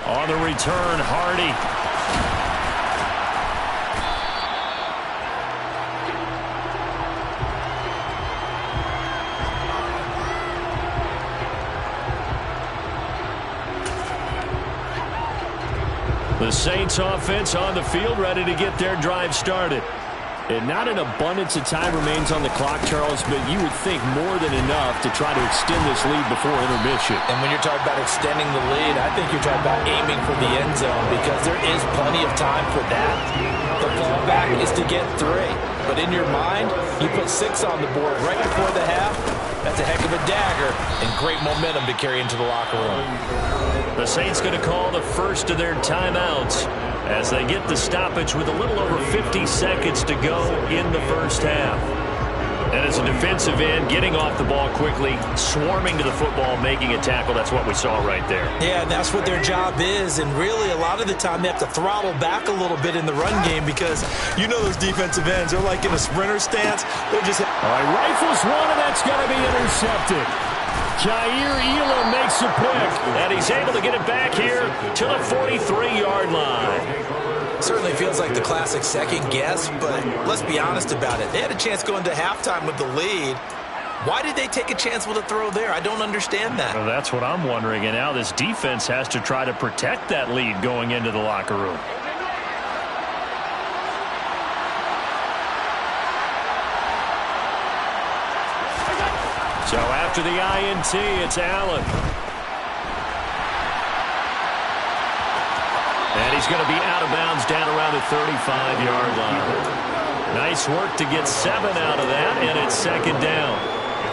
On the return, Hardy. The Saints offense on the field, ready to get their drive started. And not an abundance of time remains on the clock, Charles, but you would think more than enough to try to extend this lead before intermission. And when you're talking about extending the lead, I think you're talking about aiming for the end zone because there is plenty of time for that. The fallback is to get 3. But in your mind, you put 6 on the board right before the half. That's a heck of a dagger and great momentum to carry into the locker room. The Saints going to call the first of their timeouts as they get the stoppage with a little over 50 seconds to go in the first half. And as a defensive end, getting off the ball quickly, swarming to the football, making a tackle, that's what we saw right there. Yeah, and that's what their job is. And really, a lot of the time, they have to throttle back a little bit in the run game because you know those defensive ends, they're like in a sprinter stance. They're just... All right, rifles one, and that's going to be intercepted. Kaiir Elam makes a pick. And he's able to get it back here to the 43-yard line. Certainly feels like the classic second guess, but let's be honest about it. They had a chance going to halftime with the lead. Why did they take a chance with a throw there? I don't understand that. Well, that's what I'm wondering. And now this defense has to try to protect that lead going into the locker room. So after the INT, it's Allen. And he's going to be out of bounds down around the 35-yard line. Nice work to get 7 out of that, and it's second down.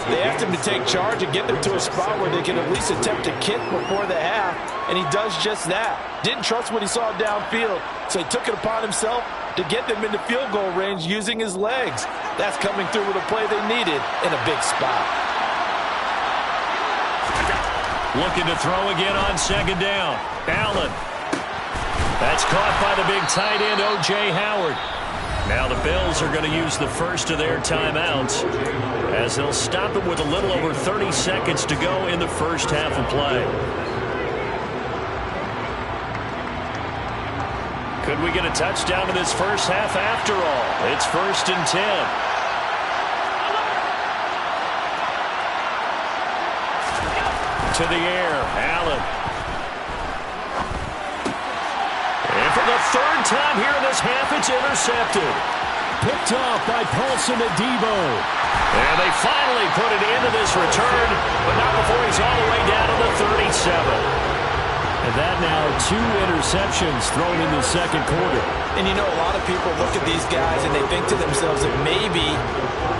They asked him to take charge and get them to a spot where they can at least attempt a kick before the half, and he does just that. Didn't trust what he saw downfield, so he took it upon himself to get them into field goal range using his legs. That's coming through with a play they needed in a big spot. Looking to throw again on second down. Allen. That's caught by the big tight end, O.J. Howard. Now the Bills are going to use the first of their timeouts as they'll stop it with a little over 30 seconds to go in the first half of play. Could we get a touchdown in this first half after all? It's 1st and 10. To the air, Allen. And for the 3rd time here in this half, it's intercepted. Picked off by Paulson Adebo. And they finally put it into this return, but not before he's all the way down to the 37. And that now 2 interceptions thrown in the second quarter. And you know, a lot of people look at these guys and they think to themselves that maybe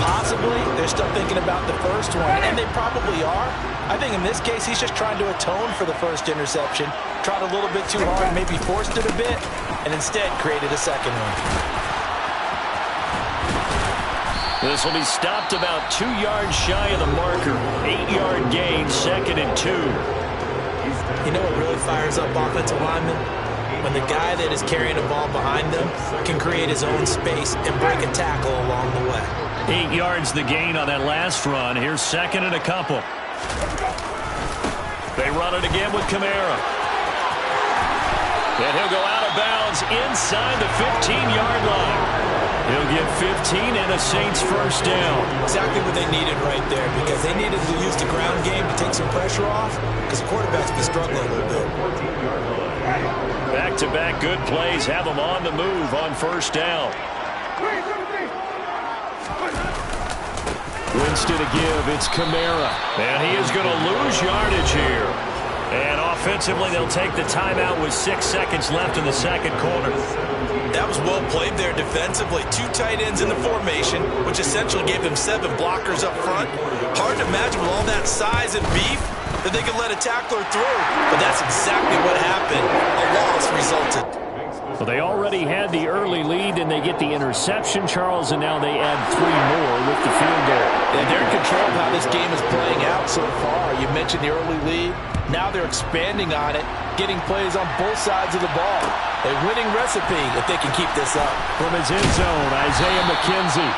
Possibly, they're still thinking about the first one, and they probably are. I think in this case, he's just trying to atone for the first interception. Tried a little bit too hard, maybe forced it a bit, and instead created a second one. This will be stopped about 2 yards shy of the marker. 8-yard gain, 2nd and 2. You know what really fires up offensive linemen? When the guy that is carrying the ball behind them can create his own space and break a tackle along the way. 8 yards the gain on that last run. Here's 2nd and a couple. They run it again with Kamara. And he'll go out of bounds inside the 15-yard line. He'll get 15 and a Saints first down. Exactly what they needed right there, because they needed to use the ground game to take some pressure off, because the quarterback's been struggling a little bit. Back-to-back good plays have them on the move on first down. Winston to give. It's Kamara. And he is going to lose yardage here. And offensively, they'll take the timeout with 6 seconds left in the second quarter. That was well played there defensively. 2 tight ends in the formation, which essentially gave them 7 blockers up front. Hard to imagine with all that size and beef that they could let a tackler through. But that's exactly what happened. A loss resulted. Well, they already had the early lead, and they get the interception, Charles, and now they add 3 more with the field goal. And they're in control of how this game is playing out so far. You mentioned the early lead. Now they're expanding on it, getting plays on both sides of the ball. A winning recipe if they can keep this up. From his end zone, Isaiah McKenzie.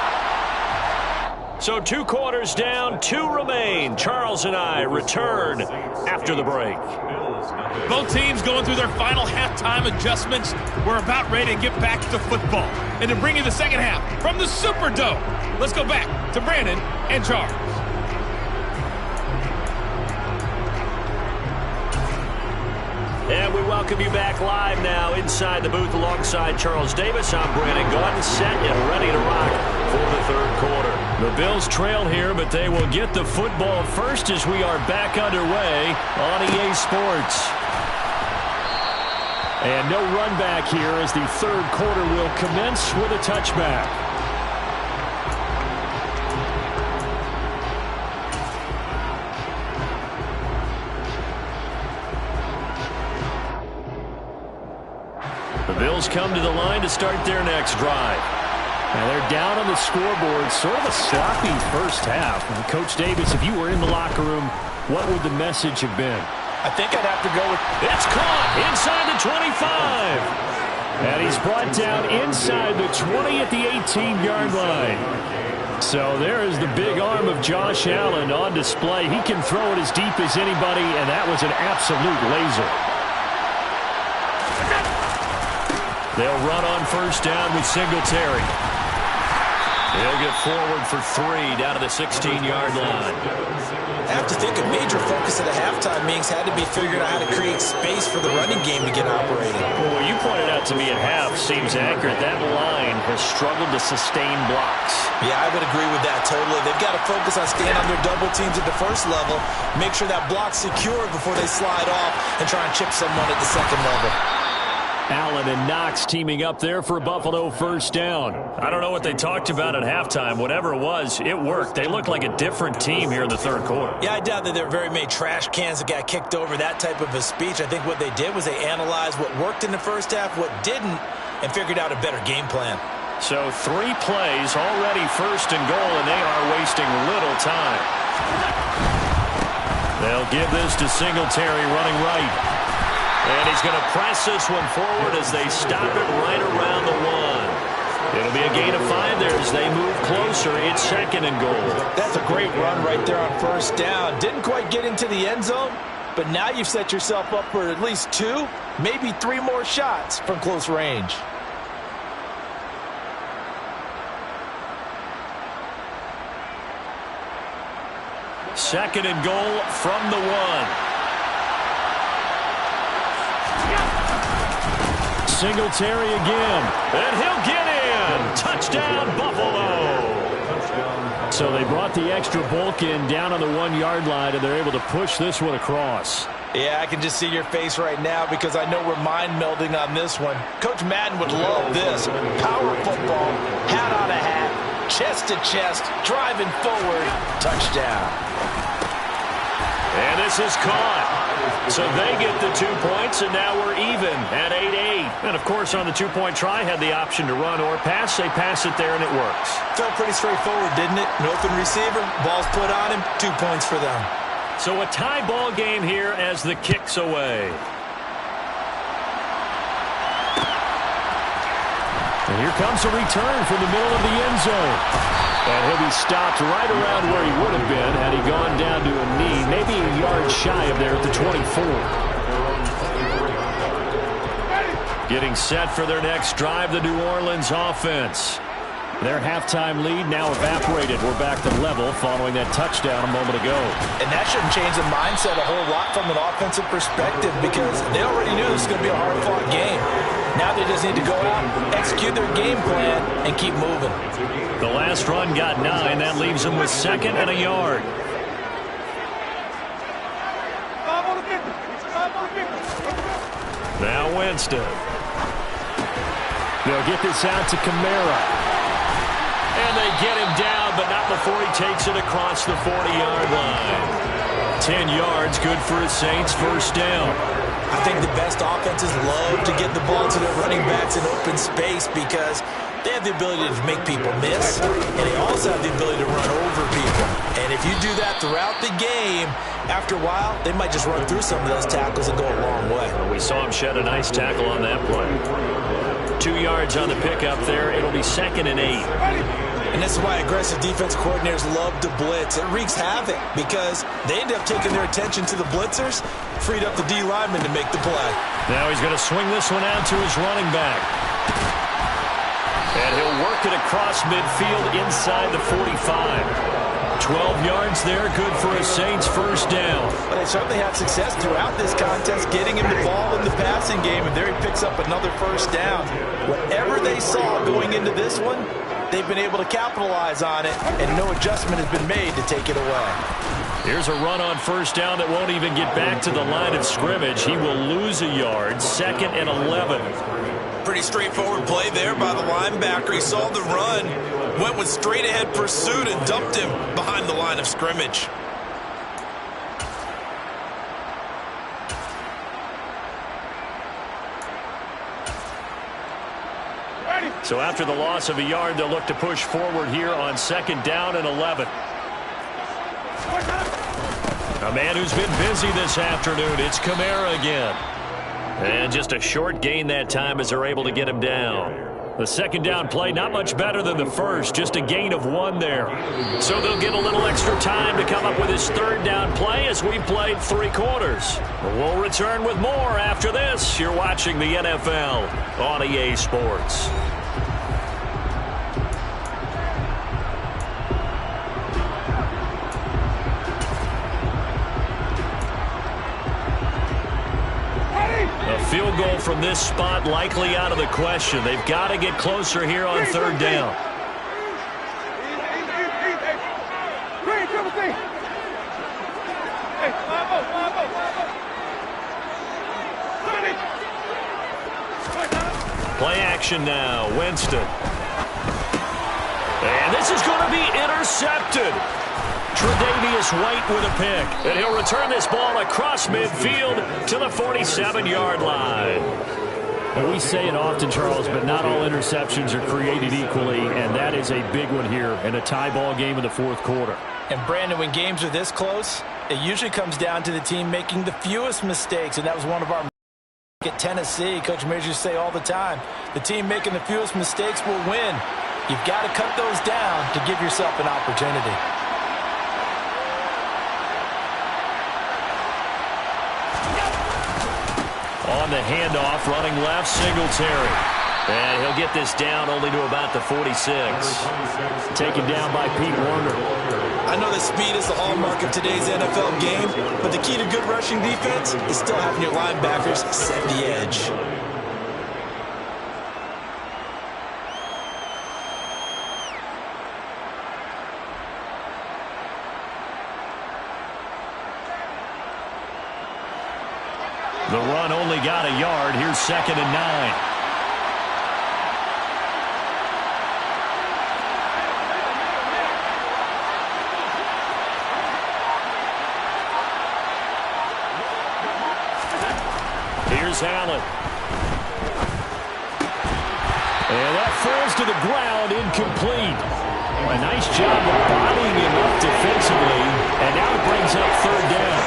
So 2 quarters down, 2 remain. Charles and I return after the break. Both teams going through their final halftime adjustments. We're about ready to get back to football. And to bring you the second half from the Superdome, let's go back to Brandon and Charles. And we welcome you back live now inside the booth alongside Charles Davis. I'm Brandon Gordon, set and ready to rock for the third quarter. The Bills trail here, but they will get the football first as we are back underway on EA Sports. And no run back here as the third quarter will commence with a touchback. The Bills come to the line to start their next drive. Now they're down on the scoreboard, sort of a sloppy first half. And Coach Davis, if you were in the locker room, what would the message have been? I think I'd have to go with... It's caught inside the 25. And he's brought down inside the 20 at the 18-yard line. So there is the big arm of Josh Allen on display. He can throw it as deep as anybody, and that was an absolute laser. They'll run on first down with Singletary. He'll get forward for 3 down to the 16-yard line. I have to think a major focus of the halftime meetings had to be figuring out how to create space for the running game to get operating. Well, what you pointed out to me at half seems accurate. That line has struggled to sustain blocks. Yeah, I would agree with that totally. They've got to focus on staying on their double teams at the first level, make sure that block's secure before they slide off and try and chip someone at the second level. Allen and Knox teaming up there for a Buffalo first down. I don't know what they talked about at halftime. Whatever it was, it worked. They look like a different team here in the third quarter. Yeah, I doubt that there were very many trash cans that got kicked over, that type of a speech. I think what they did was they analyzed what worked in the first half, what didn't, and figured out a better game plan. So 3 plays, already first and goal, and they are wasting little time. They'll give this to Singletary running right. And he's going to press this one forward as they stop it right around the 1. It'll be a gain of 5 there as they move closer. It's 2nd and goal. That's a great run right there on first down. Didn't quite get into the end zone, but now you've set yourself up for at least 2, maybe 3 more shots from close range. Second and goal from the 1. Singletary again. And he'll get in. Touchdown, Buffalo. So they brought the extra bulk in down on the 1-yard line, and they're able to push this one across. Yeah, I can just see your face right now because I know we're mind melding on this one. Coach Madden would love this. Power football, hat on a hat, chest to chest, driving forward, touchdown. And this is caught. So they get the 2 points, and now we're even at 8-8. And, of course, on the two-point try, had the option to run or pass. They pass it there, and it works. Felt pretty straightforward, didn't it? An open receiver, ball's put on him, 2 points for them. So a tie ball game here as the kick's away. And here comes a return from the middle of the end zone. And he'll be stopped right around where he would have been had he gone down to a knee, maybe a yard shy of there at the 24. Getting set for their next drive, the New Orleans offense. Their halftime lead now evaporated. We're back to level following that touchdown a moment ago. And that shouldn't change the mindset a whole lot from an offensive perspective because they already knew this was going to be a hard-fought game. Now they just need to go out, execute their game plan, and keep moving. The last run got 9. That leaves them with 2nd and a yard. Now Winston. They'll get this out to Kamara. And they get him down, but not before he takes it across the 40-yard line. 10 yards, good for his Saints, first down. I think the best offenses love to get the ball to their running backs in open space because they have the ability to make people miss, and they also have the ability to run over people. And if you do that throughout the game, after a while, they might just run through some of those tackles and go a long way. Well, we saw him shed a nice tackle on that play. 2 yards on the pickup there. It'll be 2nd and 8. And this is why aggressive defense coordinators love to blitz. It wreaks havoc because they end up taking their attention to the blitzers, freed up the D lineman to make the play. Now he's going to swing this one out to his running back. And he'll work it across midfield inside the 45. 12 yards there, good for a Saints first down. But they certainly had success throughout this contest, getting him the ball in the passing game, and there he picks up another first down. Whatever they saw going into this one, they've been able to capitalize on it, and no adjustment has been made to take it away. Here's a run on first down that won't even get back to the line of scrimmage. He will lose a yard, 2nd and 11. Pretty straightforward play there by the linebacker. He saw the run, went with straight-ahead pursuit, and dumped him behind the line of scrimmage. So after the loss of a yard, they'll look to push forward here on 2nd down and 11. A man who's been busy this afternoon, it's Kamara again. And just a short gain that time as they're able to get him down. The 2nd down play, not much better than the first, just a gain of 1 there. So they'll get a little extra time to come up with his 3rd down play as we played 3 quarters. We'll return with more after this. You're watching the NFL on EA Sports. A field goal from this spot likely out of the question. They've got to get closer here on 3rd down. Play action now. Winston. And this is going to be intercepted. Tre'Davious White with a pick. And he'll return this ball across midfield to the 47-yard line. And we say it often, Charles, but not all interceptions are created equally, and that is a big one here in a tie ball game in the 4th quarter. And, Brandon, when games are this close, it usually comes down to the team making the fewest mistakes, and that was one of our at Tennessee. Coach Majors used to say all the time, the team making the fewest mistakes will win. You've got to cut those down to give yourself an opportunity. On the handoff, running left, Singletary. And he'll get this down only to about the 46. Taken down by Pete Werner. I know that speed is the hallmark of today's NFL game, but the key to good rushing defense is still having your linebackers set the edge. The run only got a yard. Here's 2nd and 9. Here's Allen. And that falls to the ground, incomplete. A nice job of bodying him up defensively, and now it brings up third down.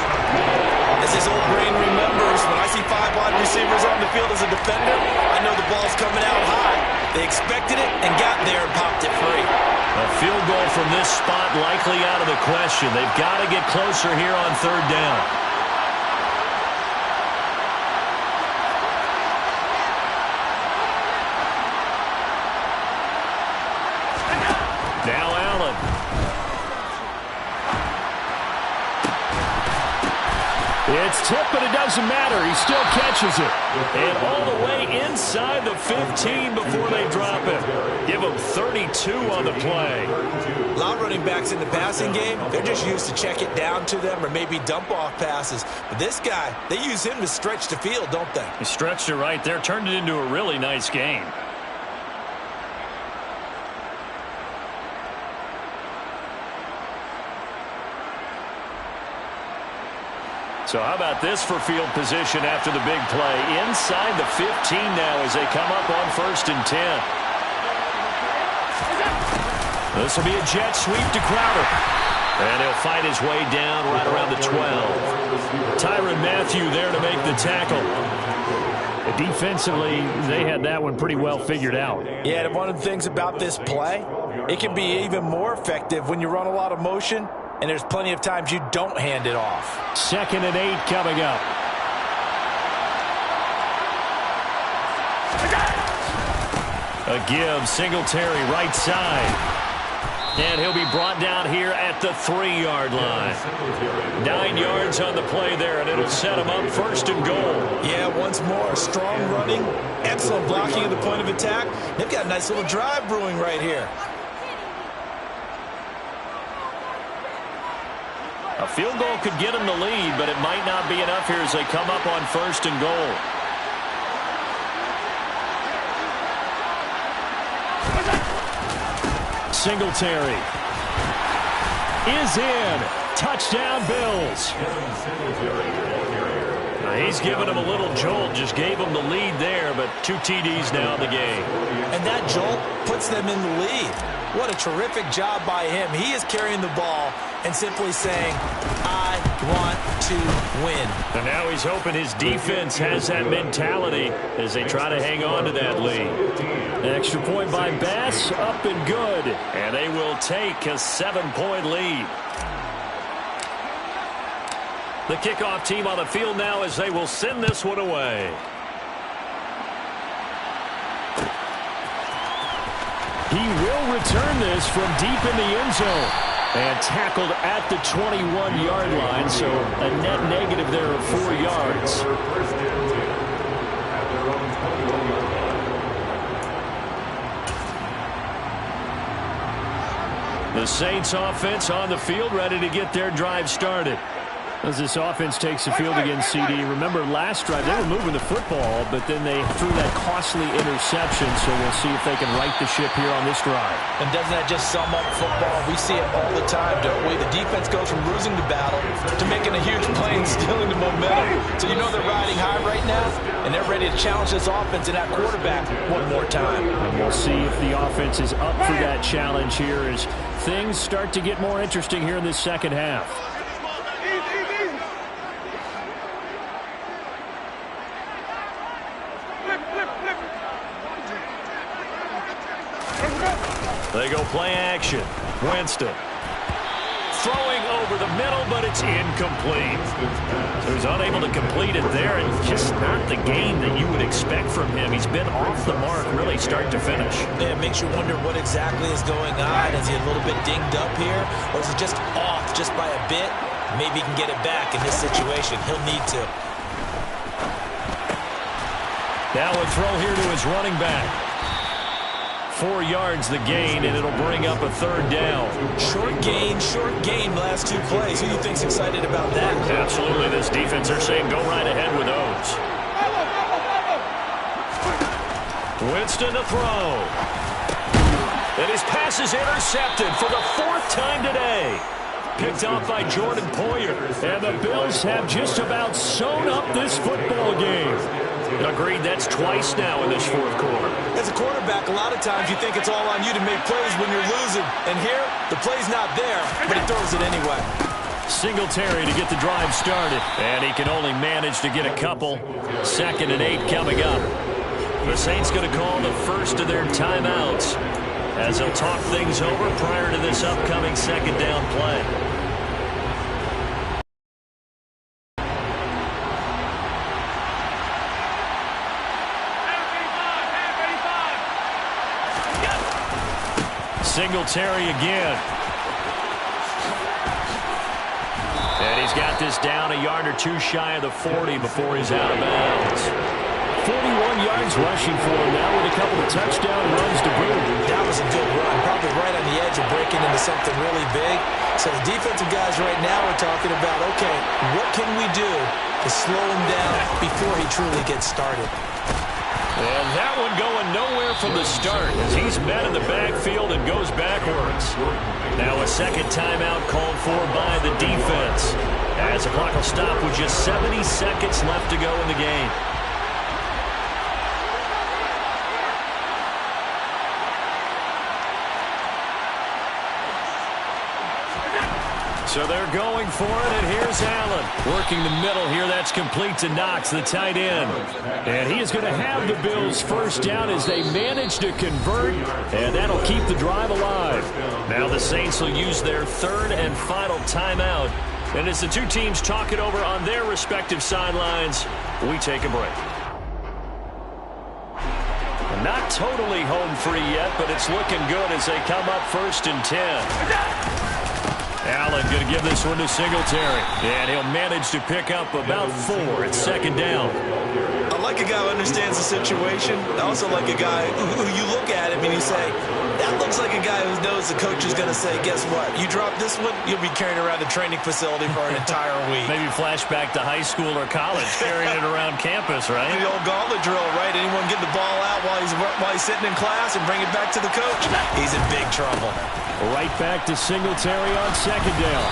As his old brain remembers, when I see 5 wide receivers on the field as a defender, I know the ball's coming out high. They expected it and got there and popped it free. A field goal from this spot likely out of the question. They've got to get closer here on third down. Now Allen. It's tipped, but it doesn't matter. He still catches it. And all the way inside the 15 before they drop it. Give him 32 on the play. A lot of running backs in the passing game, they're just used to check it down to them or maybe dump off passes. But this guy, they use him to stretch the field, don't they? He stretched it right there, turned it into a really nice game. So how about this for field position after the big play? Inside the 15 now as they come up on 1st and 10. This will be a jet sweep to Crowder. And he'll fight his way down right around the 12. Tyrann Mathieu there to make the tackle. Defensively, they had that one pretty well figured out. Yeah, and one of the things about this play, it can be even more effective when you run a lot of motion, and there's plenty of times you don't hand it off. 2nd and 8 coming up. A give, Singletary right side. And he'll be brought down here at the 3-yard line. 9 yards on the play there, and it'll set him up 1st and goal. Yeah, once more, strong running, excellent blocking at the point of attack. They've got a nice little drive brewing right here. A field goal could get them the lead, but it might not be enough here as they come up on 1st and goal. Singletary is in. Touchdown, Bills. He's given him a little jolt, just gave him the lead there, but 2 TDs now in the game. And that jolt puts them in the lead. What a terrific job by him. He is carrying the ball and simply saying, I want to win. And now he's hoping his defense has that mentality as they try to hang on to that lead. An extra point by Bass, up and good. And they will take a 7-point lead. The kickoff team on the field now as they will send this one away. He will return this from deep in the end zone. And tackled at the 21-yard line, so a net negative there of 4 yards. The Saints offense on the field, ready to get their drive started. As this offense takes the field against CD, remember last drive they were moving the football, but then they threw that costly interception, so we'll see if they can right the ship here on this drive. And doesn't that just sum up football? We see it all the time, don't we? The defense goes from losing the battle to making a huge play and stealing the momentum. So you know they're riding high right now, and they're ready to challenge this offense and that quarterback one more time. And we'll see if the offense is up for that challenge here as things start to get more interesting here in this second half. They go play action. Winston throwing over the middle, but it's incomplete. So he's unable to complete it there, and just not the game that you would expect from him. He's been off the mark really start to finish. Yeah, it makes you wonder what exactly is going on. Is he a little bit dinged up here, or is he just off just by a bit? Maybe he can get it back in this situation. He'll need to. Now a throw here to his running back. 4 yards the gain, and it'll bring up a 3rd down. Short gain last 2 plays. Who do you think's excited about that? Absolutely. This defense, they're saying go right ahead with those. Winston to throw. And his pass is intercepted for the 4th time today. Picked off by Jordan Poyer. And the Bills have just about sewn up this football game. Agreed, that's twice now in this fourth quarter. As a quarterback, a lot of times you think it's all on you to make plays when you're losing. And here, the play's not there, but he throws it anyway. Singletary to get the drive started. And he can only manage to get a couple. 2nd and 8 coming up. The Saints going to call the first of their timeouts as they'll talk things over prior to this upcoming 2nd down play. Singletary again. And he's got this down a yard or two shy of the 40 before he's out of bounds. 41 yards rushing for him now with a couple of touchdown runs to boot. That was a good run, probably right on the edge of breaking into something really big. So the defensive guys right now are talking about, okay, what can we do to slow him down before he truly gets started? And that one going nowhere from the start as he's met in the backfield and goes backwards. Now a 2nd timeout called for by the defense as the clock will stop with just 70 seconds left to go in the game. So they're going for it, and here's Allen. Working the middle here, that's complete to Knox, the tight end. And he is going to have the Bills first down as they manage to convert, and that'll keep the drive alive. Now the Saints will use their 3rd and final timeout. And as the two teams talk it over on their respective sidelines, we take a break. Not totally home free yet, but it's looking good as they come up 1st and 10. Allen going to give this one to Singletary. And he'll manage to pick up about 4 at 2nd down. I like a guy who understands the situation. I also like a guy who you look at him and you say, that looks like a guy who knows the coach is going to say, guess what? You drop this one, you'll be carrying around the training facility for an entire week. Maybe flashback to high school or college, carrying it around campus, right? The old gauntlet drill, right? Anyone get the ball out while he's sitting in class and bring it back to the coach? He's in big trouble. Right back to Singletary on 2nd down.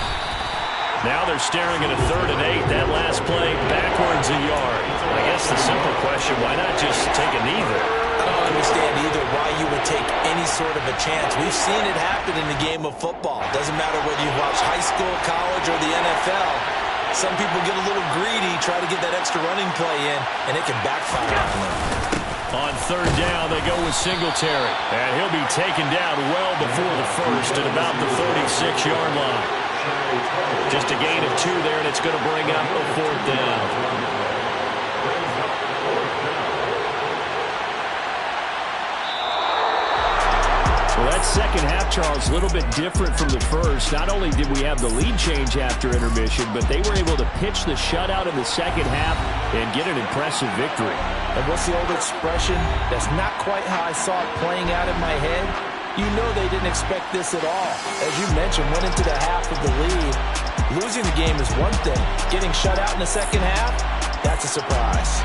Now they're staring at a 3rd and 8. That last play backwards a yard. I guess the simple question, why not just take a knee there? I don't understand either why you would take any sort of a chance. We've seen it happen in the game of football. Doesn't matter whether you watch high school, college, or the NFL. Some people get a little greedy, try to get that extra running play in, and it can backfire on them. On 3rd down, they go with Singletary. And he'll be taken down well before the 1st at about the 36-yard line. Just a gain of 2 there, and it's going to bring up a 4th down. Well, that second half, Charles, a little bit different from the first. Not only did we have the lead change after intermission, but they were able to pitch the shutout in the second half and get an impressive victory. And what's the old expression? That's not quite how I saw it playing out in my head. You know they didn't expect this at all. As you mentioned, went into the half of the lead. Losing the game is one thing. Getting shut out in the second half, that's a surprise.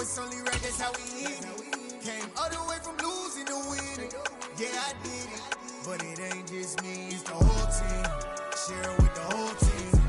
It's only right, that's how we hit it. Came all the way from losing to winning. Yeah, I did it. But it ain't just me, it's the whole team. Share it with the whole team.